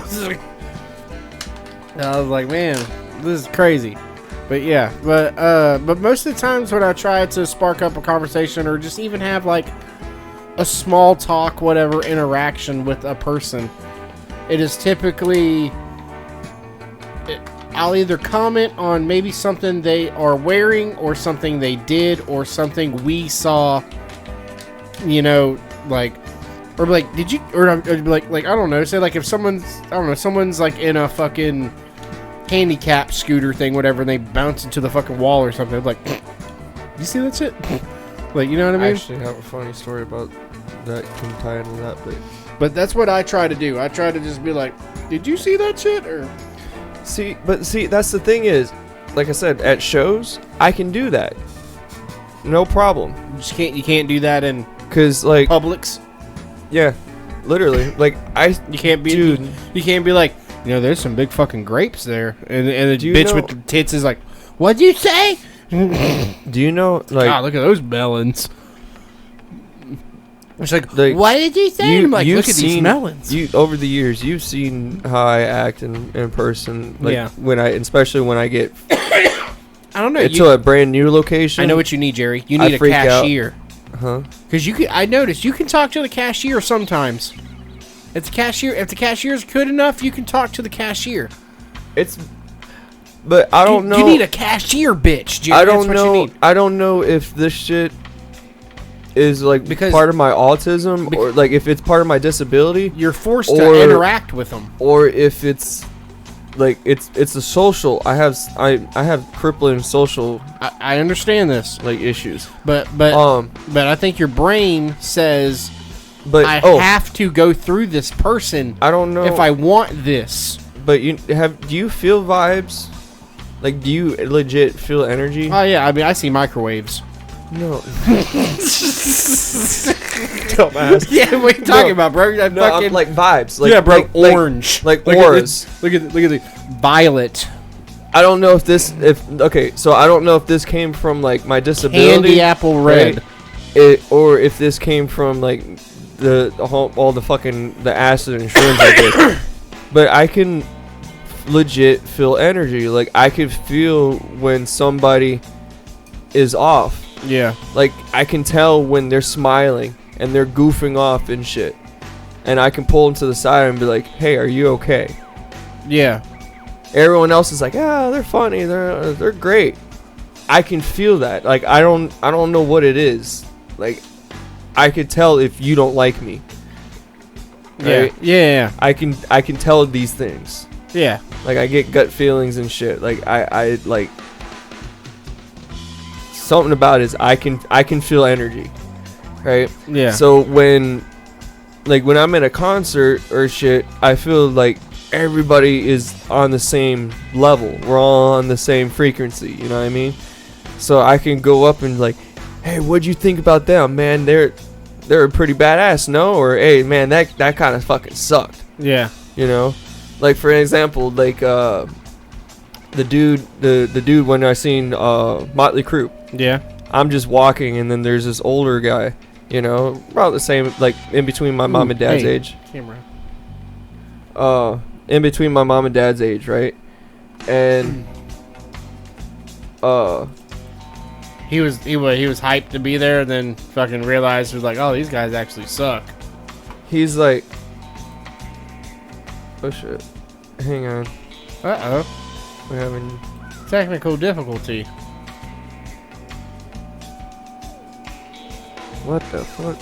S2: I was like, man, this is crazy. But yeah, but most of the times when I try to spark up a conversation or just even have like a small talk, whatever interaction with a person, it is typically I'll either comment on maybe something they are wearing or something they did or something we saw, you know, like, or like, did you, or like, I don't know, say like if someone's like in a fucking handicap scooter thing, whatever, and they bounce into the fucking wall or something, like, you see that shit? Like, you know what I mean?
S1: I actually have a funny story about that can tie into that,
S2: but that's what I try to do. I try to just be like, did you see that shit? Or
S1: see, that's the thing is, like I said, at shows, I can do that. No problem.
S2: you can't do that in
S1: Cause like
S2: Publix.
S1: Yeah, literally. Like
S2: you can't be, dude. You can't be like, you know, there's some big fucking grapes there, and the bitch with the tits is like, what'd you say?
S1: Do you know, like,
S2: God, look at those melons. It's like, what did you say? I'm like, look at these melons.
S1: You over the years, you've seen how I act in person. Like,
S2: yeah.
S1: Especially when I get,
S2: I don't know,
S1: to a brand new location.
S2: I know what you need, Jerry. You need a cashier.
S1: Huh?
S2: Because I noticed you can talk to the cashier sometimes. If the cashier's good enough, you can talk to the cashier.
S1: But I don't know.
S2: You need a cashier, bitch, Jerry.
S1: I don't know. I don't know if this shit is like part of my autism, or like if it's part of my disability.
S2: You're forced to interact with them,
S1: or if it's like it's a social. I have crippling social.
S2: I understand this,
S1: like, issues,
S2: but I think your brain says,
S1: but
S2: I have to go through this person.
S1: I don't know
S2: if I want this.
S1: But do you feel vibes? Like, do you legit feel energy?
S2: Oh yeah, I mean, I see microwaves.
S1: No. Dumbass.
S2: Yeah, what are you talking about, bro?
S1: No, I'm like vibes. Like,
S2: yeah, bro.
S1: Like,
S2: orange.
S1: Like auras.
S2: Look at the violet.
S1: I don't know so I don't know if this came from like my disability.
S2: Candy apple red.
S1: Right? Or if this came from like all the fucking the acid and shrooms I did. But I can legit feel energy. Like, I could feel when somebody is off.
S2: Yeah.
S1: Like, I can tell when they're smiling and they're goofing off and shit. And I can pull them to the side and be like, hey, are you okay?
S2: Yeah.
S1: Everyone else is like, yeah, they're funny, they're great. I can feel that. Like, I don't know what it is. Like, I could tell if you don't like me. Right?
S2: Yeah.
S1: I can tell these things.
S2: Yeah.
S1: Like, I get gut feelings and shit. Like, I like something about it is I can feel energy. Right?
S2: Yeah.
S1: So when I'm in a concert or shit, I feel like everybody is on the same level. We're all on the same frequency, you know what I mean? So I can go up and like, hey, what'd you think about them, man? They're pretty badass, no? Or, hey, man, that kind of fucking sucked.
S2: Yeah.
S1: You know? Like, for example, like the dude when I seen Motley Crue.
S2: Yeah.
S1: I'm just walking and then there's this older guy, you know, about the same, like in between my mom and dad's age.
S2: Camera.
S1: In between my mom and dad's age, right? And
S2: he was hyped to be there, and then fucking realized he was like, oh, these guys actually suck.
S1: He's like, oh shit, hang on. We're having
S2: Technical difficulty.
S1: What the fuck?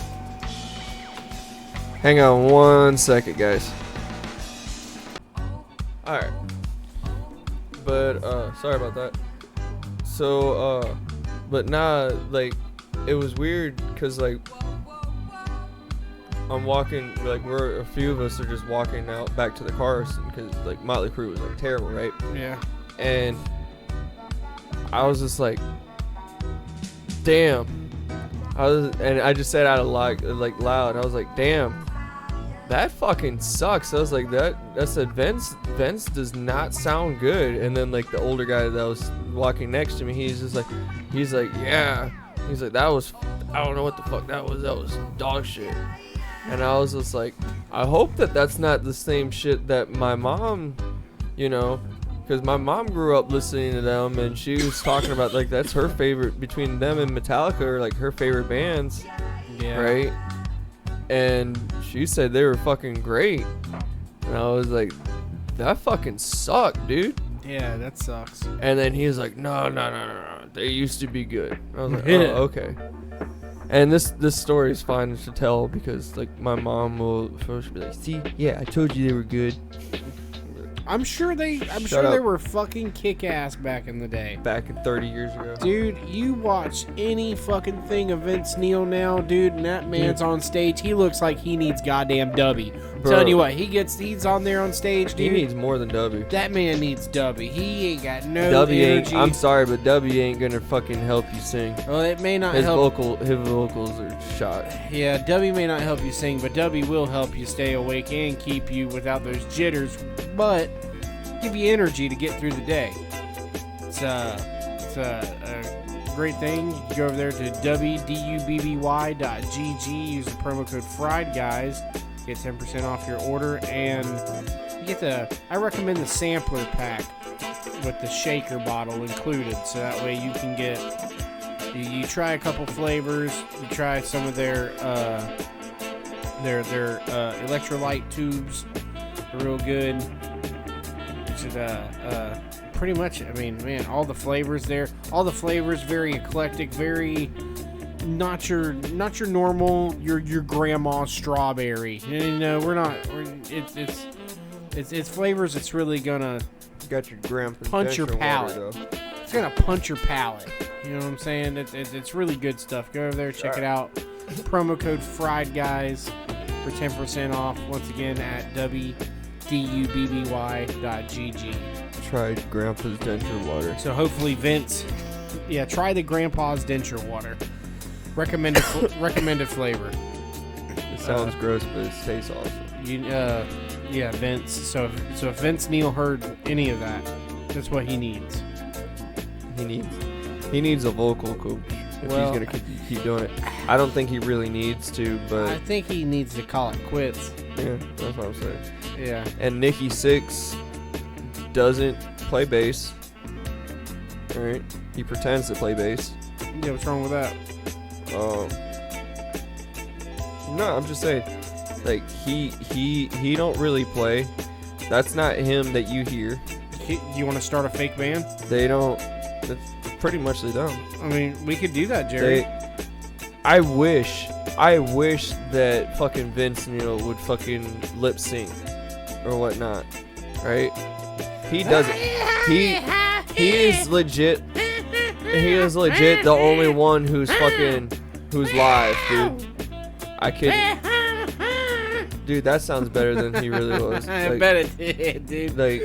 S1: Hang on 1 second, guys. Alright. But, sorry about that. So, but nah, like, it was weird, cause, like, I'm walking, like, a few of us are just walking out back to the cars, cause, like, Motley Crue was, like, terrible, right?
S2: Yeah.
S1: And I was just like, damn. I just said out of like loud. I was like, damn, that fucking sucks. I was like, I said, Vince does not sound good. And then like the older guy that was walking next to me, he's like, yeah. He's like, I don't know what the fuck that was dog shit. And I was just like, I hope that's not the same shit that my mom, because my mom grew up listening to them, and she was talking about like that's her favorite, between them and Metallica are like her favorite bands, right? And she said they were fucking great, and I was like, that fucking sucked, dude.
S2: Yeah, that sucks.
S1: And then he was like, no, they used to be good. I was like, oh, okay. And this story is fine to tell because like my mom will first be like, see, yeah, I told you they were good.
S2: I'm sure they were fucking kick-ass back in the day.
S1: Back in 30 years ago.
S2: Dude, you watch any fucking thing of Vince Neil now, dude, and that man's on stage. He looks like he needs goddamn Dubby. I'm telling you what, he's on there on stage, dude.
S1: He needs more than Dubby.
S2: That man needs Dubby. He ain't got no
S1: Dubby
S2: energy.
S1: I'm sorry, but Dubby ain't gonna fucking help you sing.
S2: Well, it may not
S1: His
S2: help.
S1: His vocals are shot.
S2: Yeah, Dubby may not help you sing, but Dubby will help you stay awake and keep you without those jitters, but give you energy to get through the day. It's a great thing. You can go over there to www.dubby.gg, use the promo code FRIEDGUYS, get 10% off your order, and you get I recommend the sampler pack with the shaker bottle included, so that way you can get, you try a couple flavors, you try some of their electrolyte tubes. They're real good. Pretty much, I mean, man, all the flavors there, very eclectic, very not your normal your grandma's strawberry. It's flavors that's really gonna
S1: Got your grandpa's
S2: punch your
S1: denture
S2: palate.
S1: water,
S2: It's gonna punch your palate. You know what I'm saying? It's really good stuff. Go over there, check it out. Promo code Fried Guys for 10% off. Once again at dubby.gg.
S1: Tried grandpa's denture water.
S2: So hopefully Vince, try the grandpa's denture water. Recommended flavor.
S1: It sounds gross, but it tastes awesome.
S2: Vince. So if Vince Neil heard any of that, that's what he needs.
S1: He needs a vocal coach if he's gonna keep doing it. I don't think he really needs to, but
S2: I think he needs to call it quits.
S1: yeah, that's what I'm saying.
S2: Yeah.
S1: And Nikki Sixx doesn't play bass. Alright? He pretends to play bass.
S2: Yeah, what's wrong with that?
S1: No, I'm just saying, like he don't really play. That's not him that you hear.
S2: You want to start a fake band?
S1: They don't. That's pretty much they don't.
S2: I mean, we could do that, Jerry.
S1: I wish that fucking Vince Neil would fucking lip sync or whatnot, right? He doesn't. He is legit. He is legit the only one who's live, dude. I kid. Dude, that sounds better than he really was.
S2: I
S1: Like,
S2: bet it did, dude.
S1: like,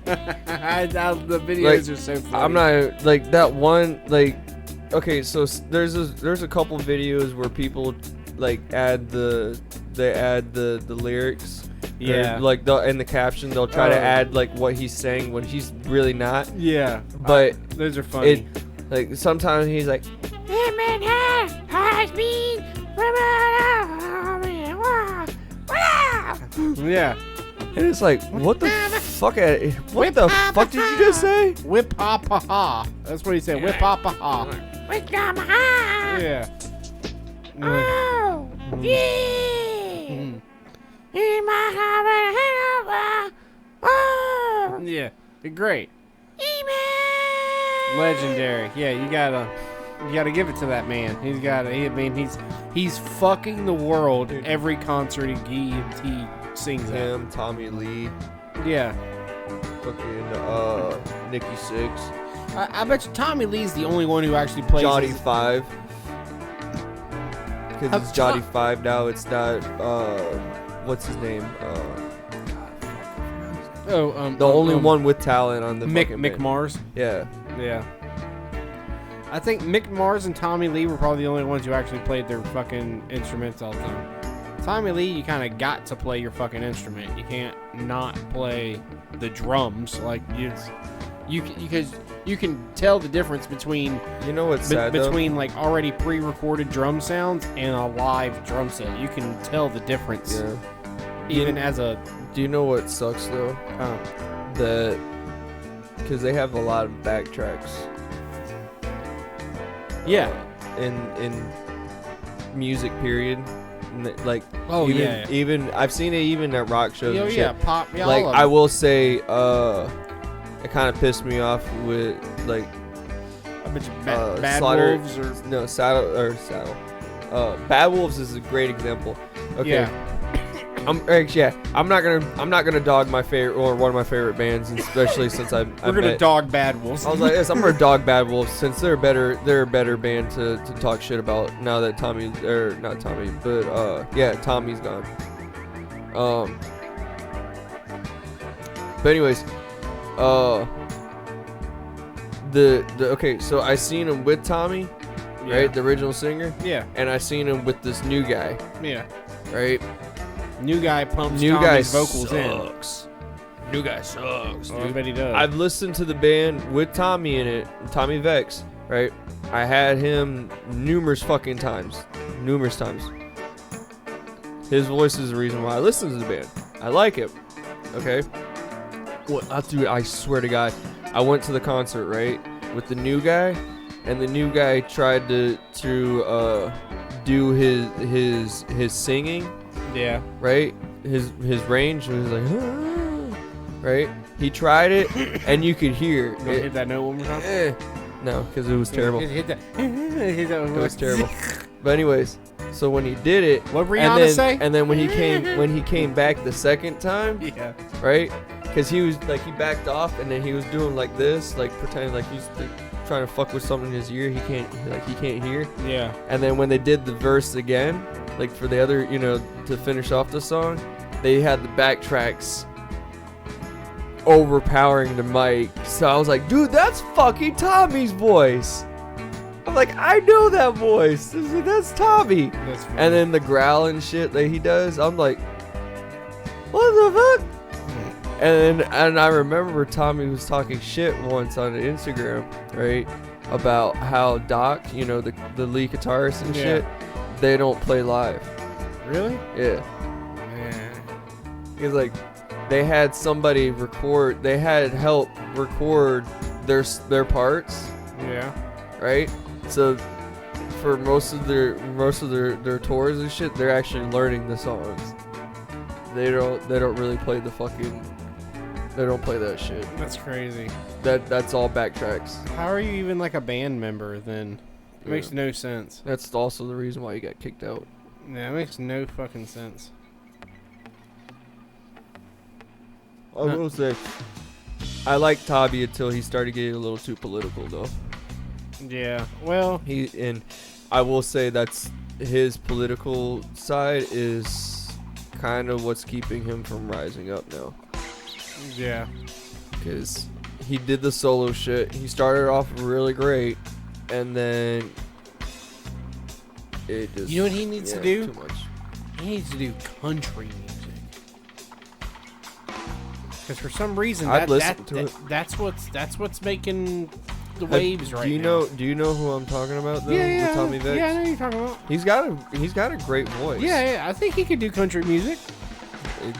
S2: the videos are so funny.
S1: I'm not like that one. Like, okay, so there's a couple videos where people like add the lyrics.
S2: Yeah.
S1: Or, like in the caption, they'll try to add like what he's saying when he's really not.
S2: Yeah.
S1: But
S2: those are funny.
S1: Like sometimes he's like,
S2: yeah.
S1: and it's like, what the fuck? What the fuck did you just say?
S2: Whip ha ha ha. That's what he said. Whip ha ha ha. Yeah.
S3: Oh, yeah. In my heart, oh,
S2: Yeah. Great.
S3: amen.
S2: Legendary. Yeah, you gotta give it to that man. He's fucking the world every concert he sings at.
S1: Him, Tommy Lee,
S2: Yeah.
S1: fucking Nikki Sixx,
S2: I bet you Tommy Lee's the only one who actually plays.
S1: Johnny 5. Because it's Johnny 5 now. It's not what's his name?
S2: The
S1: The only one with talent on the
S2: Mick
S1: fucking band.
S2: Mars.
S1: Yeah.
S2: Yeah. I think Mick Mars and Tommy Lee were probably the only ones who actually played their fucking instruments all the time. Tommy Lee, you kind of got to play your fucking instrument. You can't not play the drums. Like because you can tell the difference between
S1: You know what's sad though?
S2: between like already pre-recorded drum sounds and a live drum set. You can tell the difference.
S1: Yeah.
S2: Even as a
S1: Do you know what sucks though? That because they have a lot of backtracks.
S2: yeah.
S1: In music period. Like
S2: Oh,
S1: even,
S2: yeah.
S1: even I've seen it even at rock shows.
S2: Oh
S1: and
S2: yeah,
S1: shit.
S2: pop. Yeah,
S1: Like
S2: all of
S1: I
S2: them.
S1: will say, it kind of pissed me off with like
S2: I bet you Bad
S1: Slaughter-
S2: Wolves or
S1: no Saddle. Bad Wolves is a great example. Okay.
S2: Yeah.
S1: I'm not gonna dog my favorite or one of my favorite bands, especially since
S2: we're gonna dog Bad Wolves.
S1: I was like, yes, I'm gonna dog Bad Wolves since they're a better band to talk shit about now that Tommy's gone. But anyways, okay, so I seen him with Tommy, right, the original singer,
S2: yeah,
S1: and I seen him with this new guy,
S2: yeah.
S1: right.
S2: New guy pumps
S1: New guy
S2: Tommy's vocals
S1: sucks. New guy sucks.
S2: in. Oh, I
S1: Dude.
S2: bet he does.
S1: I've listened to the band with Tommy in it, Tommy Vex, right? I had him numerous times. His voice is the reason why I listen to the band. I like it. Okay? Dude, I swear to God, I went to the concert, right, with the new guy, and the new guy tried to do his singing.
S2: yeah.
S1: Right, his range was like, "Ah," right. He tried it, and you could hear
S2: Gonna hit that note one more time.
S1: no, because it was terrible.
S2: Hit that. Hit that
S1: It was terrible. But anyways, so when he did it,
S2: What
S1: and
S2: Rihanna
S1: then,
S2: say?
S1: and then when he came back the second time,
S2: Yeah.
S1: right? Because he was like he backed off, and then he was doing like this, like pretending like he's like, trying to fuck with something in his ear. He can't hear.
S2: Yeah.
S1: And then when they did the verse again, like for the other, to finish off the song, they had the backtracks overpowering the mic. So I was like, dude, that's fucking Tommy's voice. I'm like, I know that voice. That's Tommy.
S2: That's funny.
S1: And then the growling shit that he does, I'm like, what the fuck? And I remember Tommy was talking shit once on Instagram, right, about how Doc, the lead guitarist and
S2: Yeah.
S1: shit, they don't play live.
S2: Really?
S1: Yeah.
S2: Man.
S1: He's like, they had somebody record, they had help record their parts,
S2: Yeah.
S1: right? So for most of their tours and shit, they're actually learning the songs. They don't really play they don't play that shit.
S2: That's crazy.
S1: That's all backtracks.
S2: How are you even like a band member then? It makes no sense.
S1: That's also the reason why you got kicked out.
S2: Yeah, it makes no fucking sense.
S1: I will say, I liked Tommy until he started getting a little too political, though.
S2: Yeah. Well,
S1: And I will say that's his political side is kind of what's keeping him from rising up now.
S2: yeah.
S1: Because he did the solo shit. He started off really great, and then it just...
S2: You know what he needs to do?
S1: Too much.
S2: He needs to do country music. Because for some reason,
S1: I'd listen to it.
S2: that's what's making the waves right
S1: do you
S2: now.
S1: Do you know who I'm talking about, though?
S2: Yeah,
S1: With Tommy Vex?
S2: yeah, I know who you're talking about.
S1: He's got a great voice.
S2: Yeah, I think he could do country music.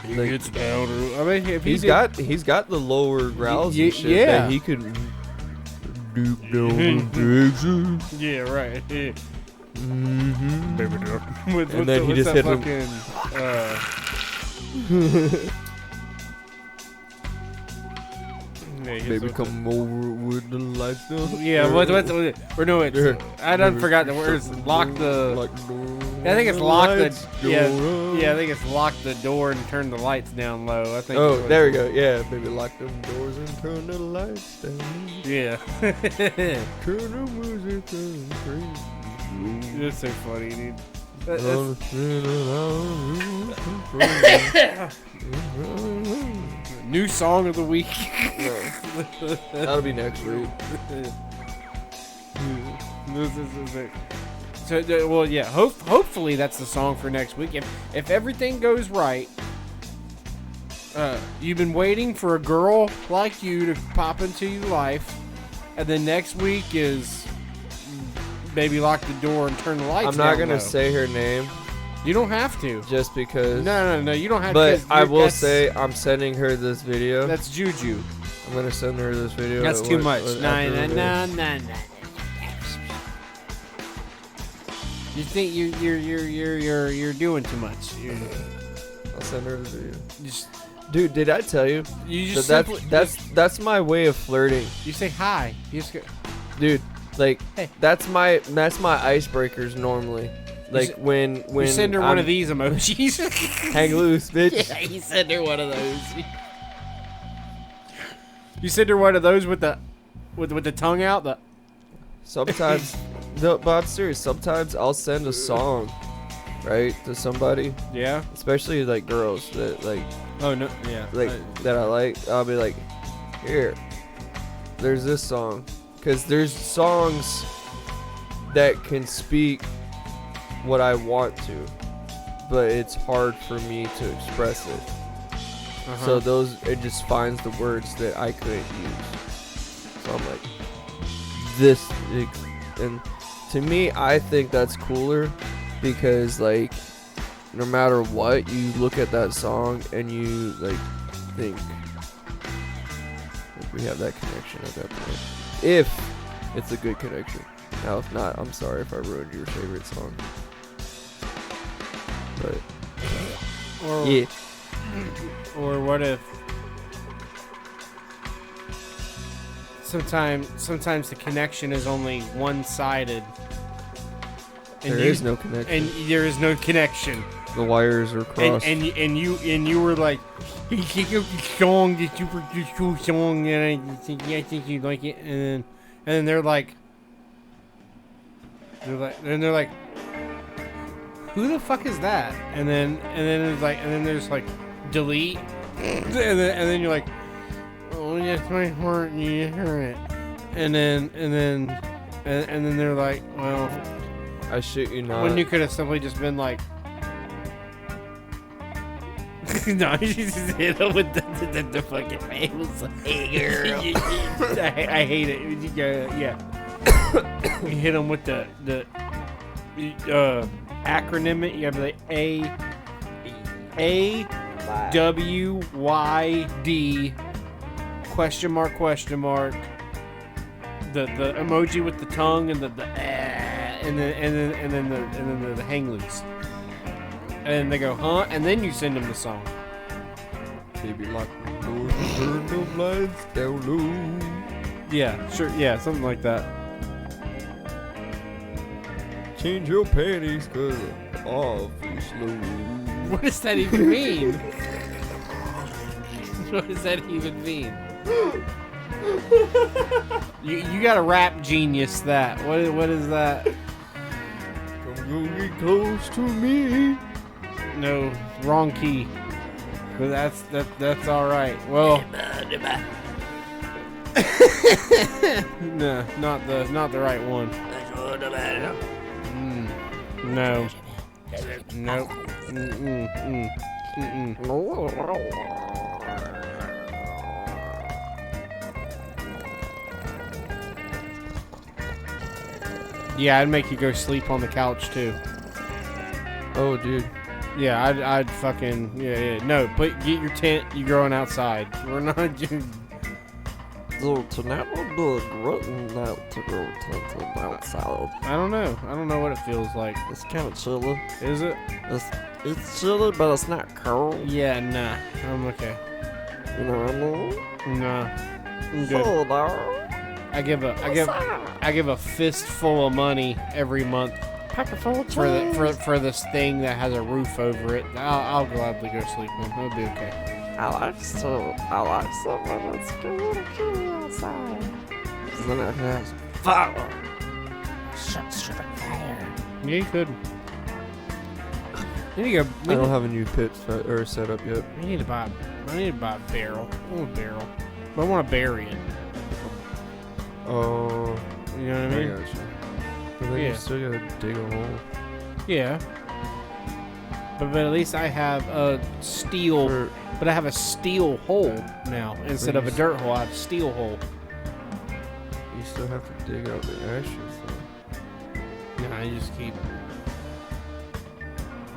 S1: Like,
S2: down. I mean, if
S1: he's got the lower growls and shit
S2: yeah.
S1: that he could Duke down Texas.
S2: Yeah, right. Yeah.
S1: Mm-hmm.
S2: Baby duck.
S1: And then he just hit him. Baby, come over with the lights down.
S2: Yeah, what's we're doing? I done forgot the words. Lock the.
S1: Lock the door.
S2: I think it's lock the.
S1: Lights
S2: Yeah,
S1: go up.
S2: yeah. I think it's lock the door and turn the lights down low. I think.
S1: Oh,
S2: that's what
S1: there we
S2: it's
S1: go. Yeah, baby, lock them doors and turn the lights down.
S2: called. Yeah.
S1: Turn the music down crazy.
S2: That's so funny, dude. New song of the week.
S1: That'll be next week.
S2: This is it. So, well, yeah. Hopefully that's the song for next week. If everything goes right, you've been waiting for a girl like you to pop into your life, and then next week is maybe lock the door and turn the lights down.
S1: I'm not gonna
S2: low.
S1: say her name
S2: You don't have to.
S1: just because.
S2: No. You don't have to.
S1: But
S2: 'cause
S1: I will
S2: that's-
S1: say I'm sending her this video.
S2: that's juju.
S1: I'm gonna send her this video.
S2: That's too much.
S1: after
S2: Nah.
S1: the-
S2: You think you're doing too much.
S1: I'll send her the video.
S2: Just
S1: Dude, did I tell you?
S2: you just
S1: that
S2: simply,
S1: that's my way of flirting,
S2: you say hi. You just go,
S1: dude. Like
S2: Hey.
S1: that's my icebreakers normally. Like when
S2: you send her one of these emojis.
S1: hang loose, bitch.
S2: Yeah, you send her one of those. You send her one of those with the tongue out. The
S1: Sometimes, no, but I'm serious. Sometimes I'll send a song, right, to somebody,
S2: yeah.
S1: especially like girls that like
S2: Oh no. Yeah.
S1: that I like. I'll be like, here, there's this song, because there's songs that can speak what I want to, but it's hard for me to express it. So it just finds the words that I couldn't use. So I'm like, and to me, I think that's cooler because like, no matter what, you look at that song and you like think like we have that connection at that point. If it's a good connection. Now, if not, I'm sorry if I ruined your favorite song. But
S2: or
S1: yeah.
S2: Or what if sometimes the connection is only one-sided. And
S1: There is no connection.
S2: And there is no connection.
S1: The wires are crossed.
S2: And you were like, "Hey, check out the song, the super cool song, and I think you like it." And then they're like, "Who the fuck is that?" And then it's like, and then there's like, delete, and then you're like, "Oh, yes, my heart, you hear it." And then they're like, "Well."
S1: I shit you not.
S2: When you could have simply just been like, no, you just hit him with the fucking face. Hey, girl. I hate it. Yeah. You hit him with the acronym. You have the AWYD question mark the emoji with the tongue and the and then the hang loose. And they go, huh? And then you send them the song.
S1: Baby, lock the doors and turn the lights down low.
S2: Yeah, sure. Yeah, something like that.
S1: Change your panties, cause I'm awfully slow.
S2: What does that even mean? What does that even mean? You got a rap genius that. What is that?
S1: Come go get close to me.
S2: No, wrong key. But that's all right. Well, no, not the right one. No. Nope. Yeah, I'd make you go sleep on the couch too.
S1: Oh, dude.
S2: Yeah, I'd fucking yeah. No, get your tent. You growing outside. We're not.
S1: So tonight we'll do a grunting night to go tented outside.
S2: I don't know what it feels like.
S1: It's kind of chilly.
S2: Is it?
S1: It's chilly, but it's not cold.
S2: Yeah, nah. I'm okay.
S1: You know what I mean?
S2: Nah. I'm good.
S1: So, dog.
S2: I give a fistful of money every month for this thing that has a roof over it. I'll gladly go sleep in. It'll be okay.
S1: I like something that's good outside. Then it has fire.
S2: Yeah, you could. We need to go.
S1: I don't have a new pit set up yet.
S2: I need to buy a barrel. I want a barrel. But I want to bury it.
S1: Oh,
S2: You know what I
S1: I
S2: mean?
S1: got you. then
S2: Yeah.
S1: you still gotta dig a hole.
S2: Yeah. But at least I have a steel.
S1: For-
S2: But I have a steel hole now instead of a
S1: you
S2: dirt hole. I have a steel hole.
S1: you still have to dig out the ashes though.
S2: Nah, you just keep.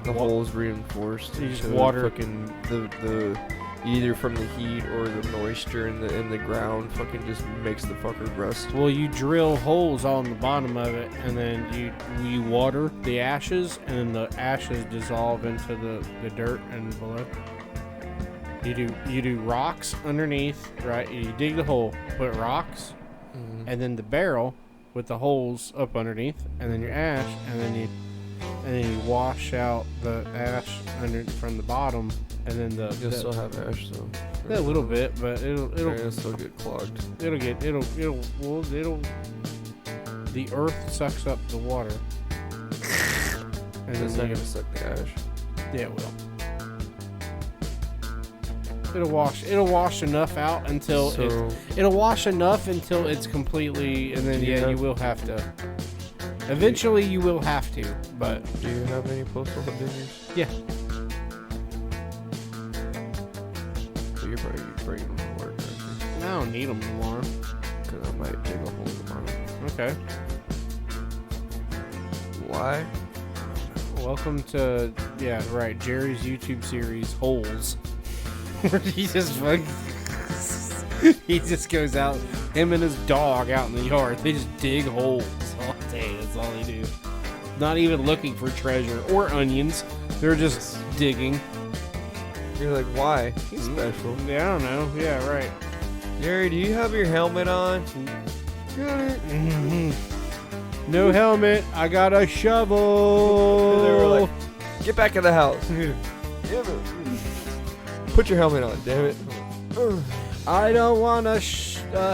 S1: The hole's reinforced.
S2: You just
S1: so
S2: water-
S1: fucking the either from the heat or the moisture in the ground fucking just makes the fucker rust.
S2: Well, you drill holes on the bottom of it, and then you water the ashes, and then the ashes dissolve into the dirt and below. You do rocks underneath, right? You dig the hole, put rocks, and then the barrel with the holes up underneath, and then your ash, and then you wash out the ash under from the bottom, and then
S1: You'll still have ash though.
S2: a little bit, but it'll
S1: still get clogged.
S2: the earth sucks up the water, and
S1: It's not
S2: then
S1: gonna suck the ash.
S2: yeah, it will. It'll wash enough out until
S1: So
S2: it'll wash enough until it's completely, and then
S1: Do you
S2: you
S1: have-
S2: will have to. Eventually, you will have to, but
S1: do you have any postal containers?
S2: yeah.
S1: So you're probably bringing them to work, aren't
S2: I don't need them anymore.
S1: you? Because I might dig a hole tomorrow.
S2: Okay.
S1: Why?
S2: Welcome to Jerry's YouTube series Holes, where he just he just goes out, him and his dog out in the yard. They just dig holes all day. That's all they do. Not even looking for treasure or onions. They're just digging.
S1: You're like, why? He's special.
S2: Yeah, I don't know. Yeah, right.
S1: Jerry, do you have your helmet on?
S2: No helmet. I got a shovel.
S1: And they were like, get back in the house. Damn it. Put your helmet on, damn it.
S2: I don't want a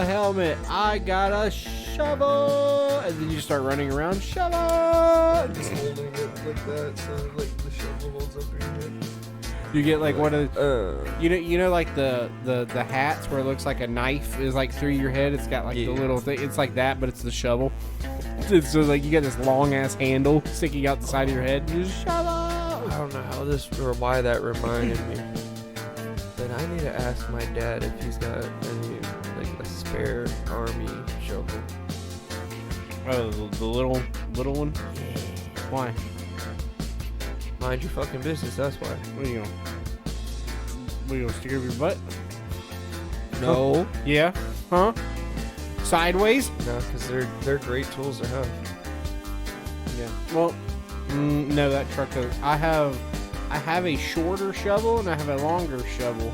S2: helmet. I got a shovel. And then you start running around. Shovel.
S1: Just holding it like that, so like the shovel holds up your head.
S2: You get like one of the, you know like the hats where it looks like a knife is like through your head. It's got like the
S1: Yeah.
S2: little thing. It's like that, but it's the shovel. It's so like you got this long ass handle sticking out the side of your head. You just shovel.
S1: I don't know how this or why that reminded me. But I need to ask my dad if he's got any like a spare army shovel.
S2: Oh, the little one. Why?
S1: Mind your fucking business. That's why.
S2: What are you gonna stick up your butt?
S1: No,
S2: Yeah. Huh? Sideways?
S1: no, because they're great tools to have.
S2: Yeah. Well, no, that truck does. I have a shorter shovel and I have a longer shovel.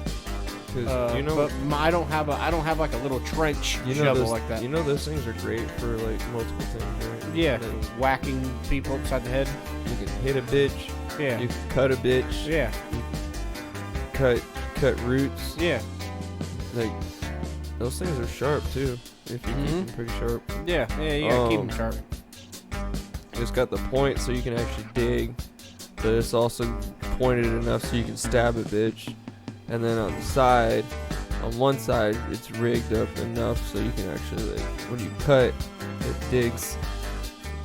S1: Because you know,
S2: but I don't have like a little trench
S1: you know
S2: shovel
S1: those,
S2: like that.
S1: You know those things are great for like multiple things, right?
S2: Yeah,
S1: Like,
S2: whacking people upside the head.
S1: you can hit a bitch.
S2: Yeah.
S1: You can cut a bitch.
S2: Yeah.
S1: Cut roots.
S2: Yeah.
S1: Like those things are sharp too. If you keep them pretty sharp.
S2: Yeah. Yeah. You gotta keep them
S1: Um,
S2: sharp.
S1: It's got the point so you can actually dig, but it's also pointed enough so you can stab a bitch. And then on the side, on one side, it's rigged up enough so you can actually, like, when you cut, it digs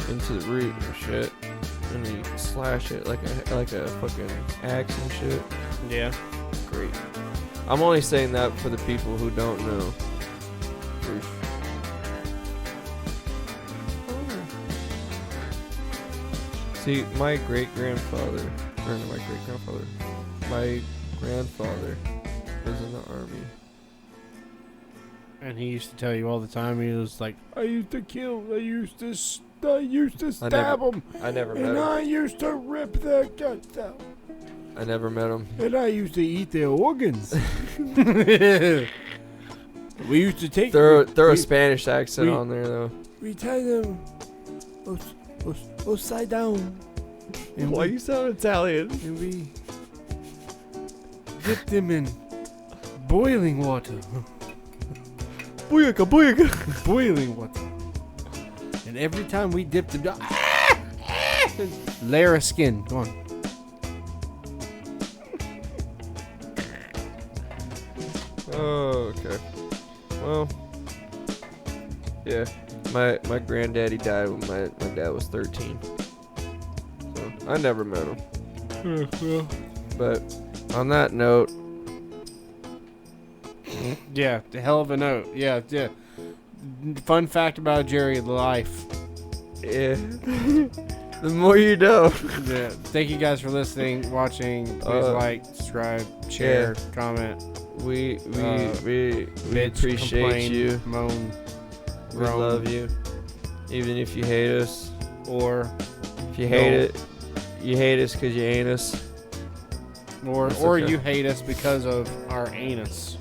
S1: into the root and shit, and then you can slash it like a fucking axe and shit.
S2: Yeah.
S1: Great. I'm only saying that for the people who don't know. See, my great-grandfather, or no, my great-grandfather, my grandfather was in the army.
S2: And he used to tell you all the time. He was like, I used to stab him,
S1: I never met him.
S2: I used to rip their guts out,
S1: I never met him.
S2: and I used to eat their organs. We used to take
S1: Throw a Spanish accent on there though.
S2: we tie them upside down, and
S1: Why you sound Italian?
S2: we dip them in boiling water.
S1: Booyaka, booyaka.
S2: Boiling water. And every time we dipped them down, layer of skin. Go on.
S1: Oh, okay. Well, yeah. My granddaddy died when my dad was 13. So I never met him. But on that note,
S2: Yeah, the hell of a note. Yeah. Fun fact about Jerry, life.
S1: yeah. The more you know.
S2: Yeah. Thank you guys for listening, watching. Please like, subscribe, share, comment.
S1: We
S2: Bitch,
S1: appreciate
S2: complain,
S1: you.
S2: moan,
S1: We
S2: groan,
S1: love you. Even if you hate us.
S2: or
S1: If you hate it, you hate us because you ain't us. That's
S2: or
S1: okay.
S2: you hate us because of our anus.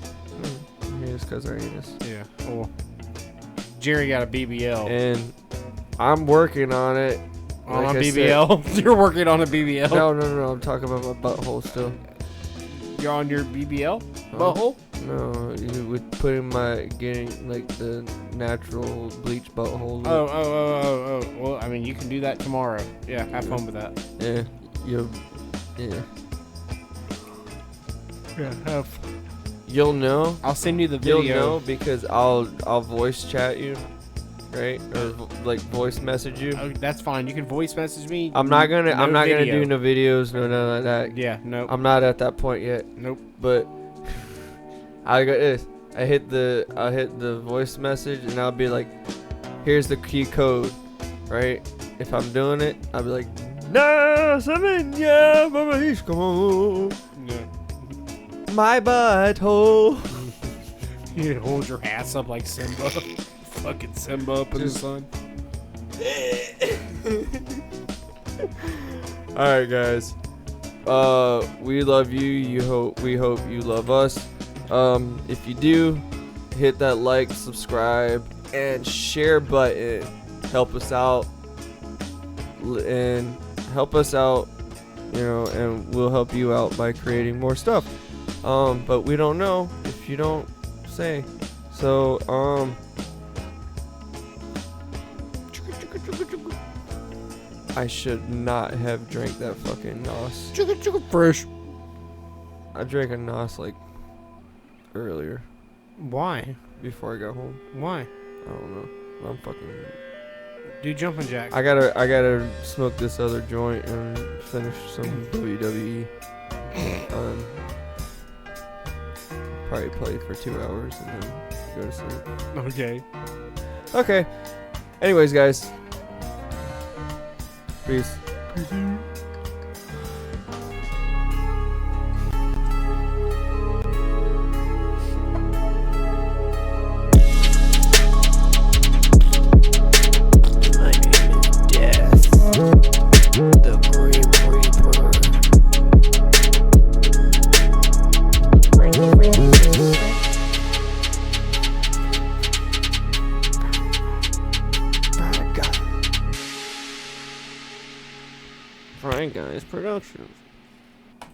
S1: You hate us because our anus.
S2: Yeah. Well, Jerry got a BBL.
S1: And I'm working on it.
S2: On
S1: like
S2: a
S1: I
S2: BBL? You're working on a BBL?
S1: No. I'm talking about my butthole still.
S2: You're on your BBL?
S1: Huh?
S2: Butthole?
S1: No, you would put in getting like the natural bleach butthole.
S2: Oh. Well, I mean, you can do that tomorrow. Yeah, have fun with that.
S1: Yeah. Yeah.
S2: Yeah, have.
S1: You'll know.
S2: I'll send you the video.
S1: You'll know because I'll voice chat you, right? Or like voice message you.
S2: Oh, that's fine. You can voice message me.
S1: I'm not gonna
S2: video.
S1: do no videos, no none like that.
S2: Yeah, nope.
S1: I'm not at that point yet.
S2: Nope.
S1: But I got this. I'll hit the voice message and I'll be like, here's the key code, right? If I'm doing it, I'll be like, yeah, my butthole.
S2: You hold your ass up like Simba. Fucking Simba up in the sun.
S1: Alright guys. We love you. We hope you love us. If you do, hit that like, subscribe, and share button. Help us out. And help us out, and we'll help you out by creating more stuff. But we don't know if you don't say. So, I should not have drank that fucking nos.
S2: Fresh.
S1: I drank a nos like earlier
S2: Why?
S1: before I got home.
S2: Why?
S1: I don't know. I'm fucking.
S2: Do jumping jacks.
S1: I gotta smoke this other joint and finish some WWE. Probably play for 2 hours and then go to sleep. Okay. Anyways, guys. Peace.
S3: My name is Death, the Grim Reaper.
S1: Frank Guys Productions.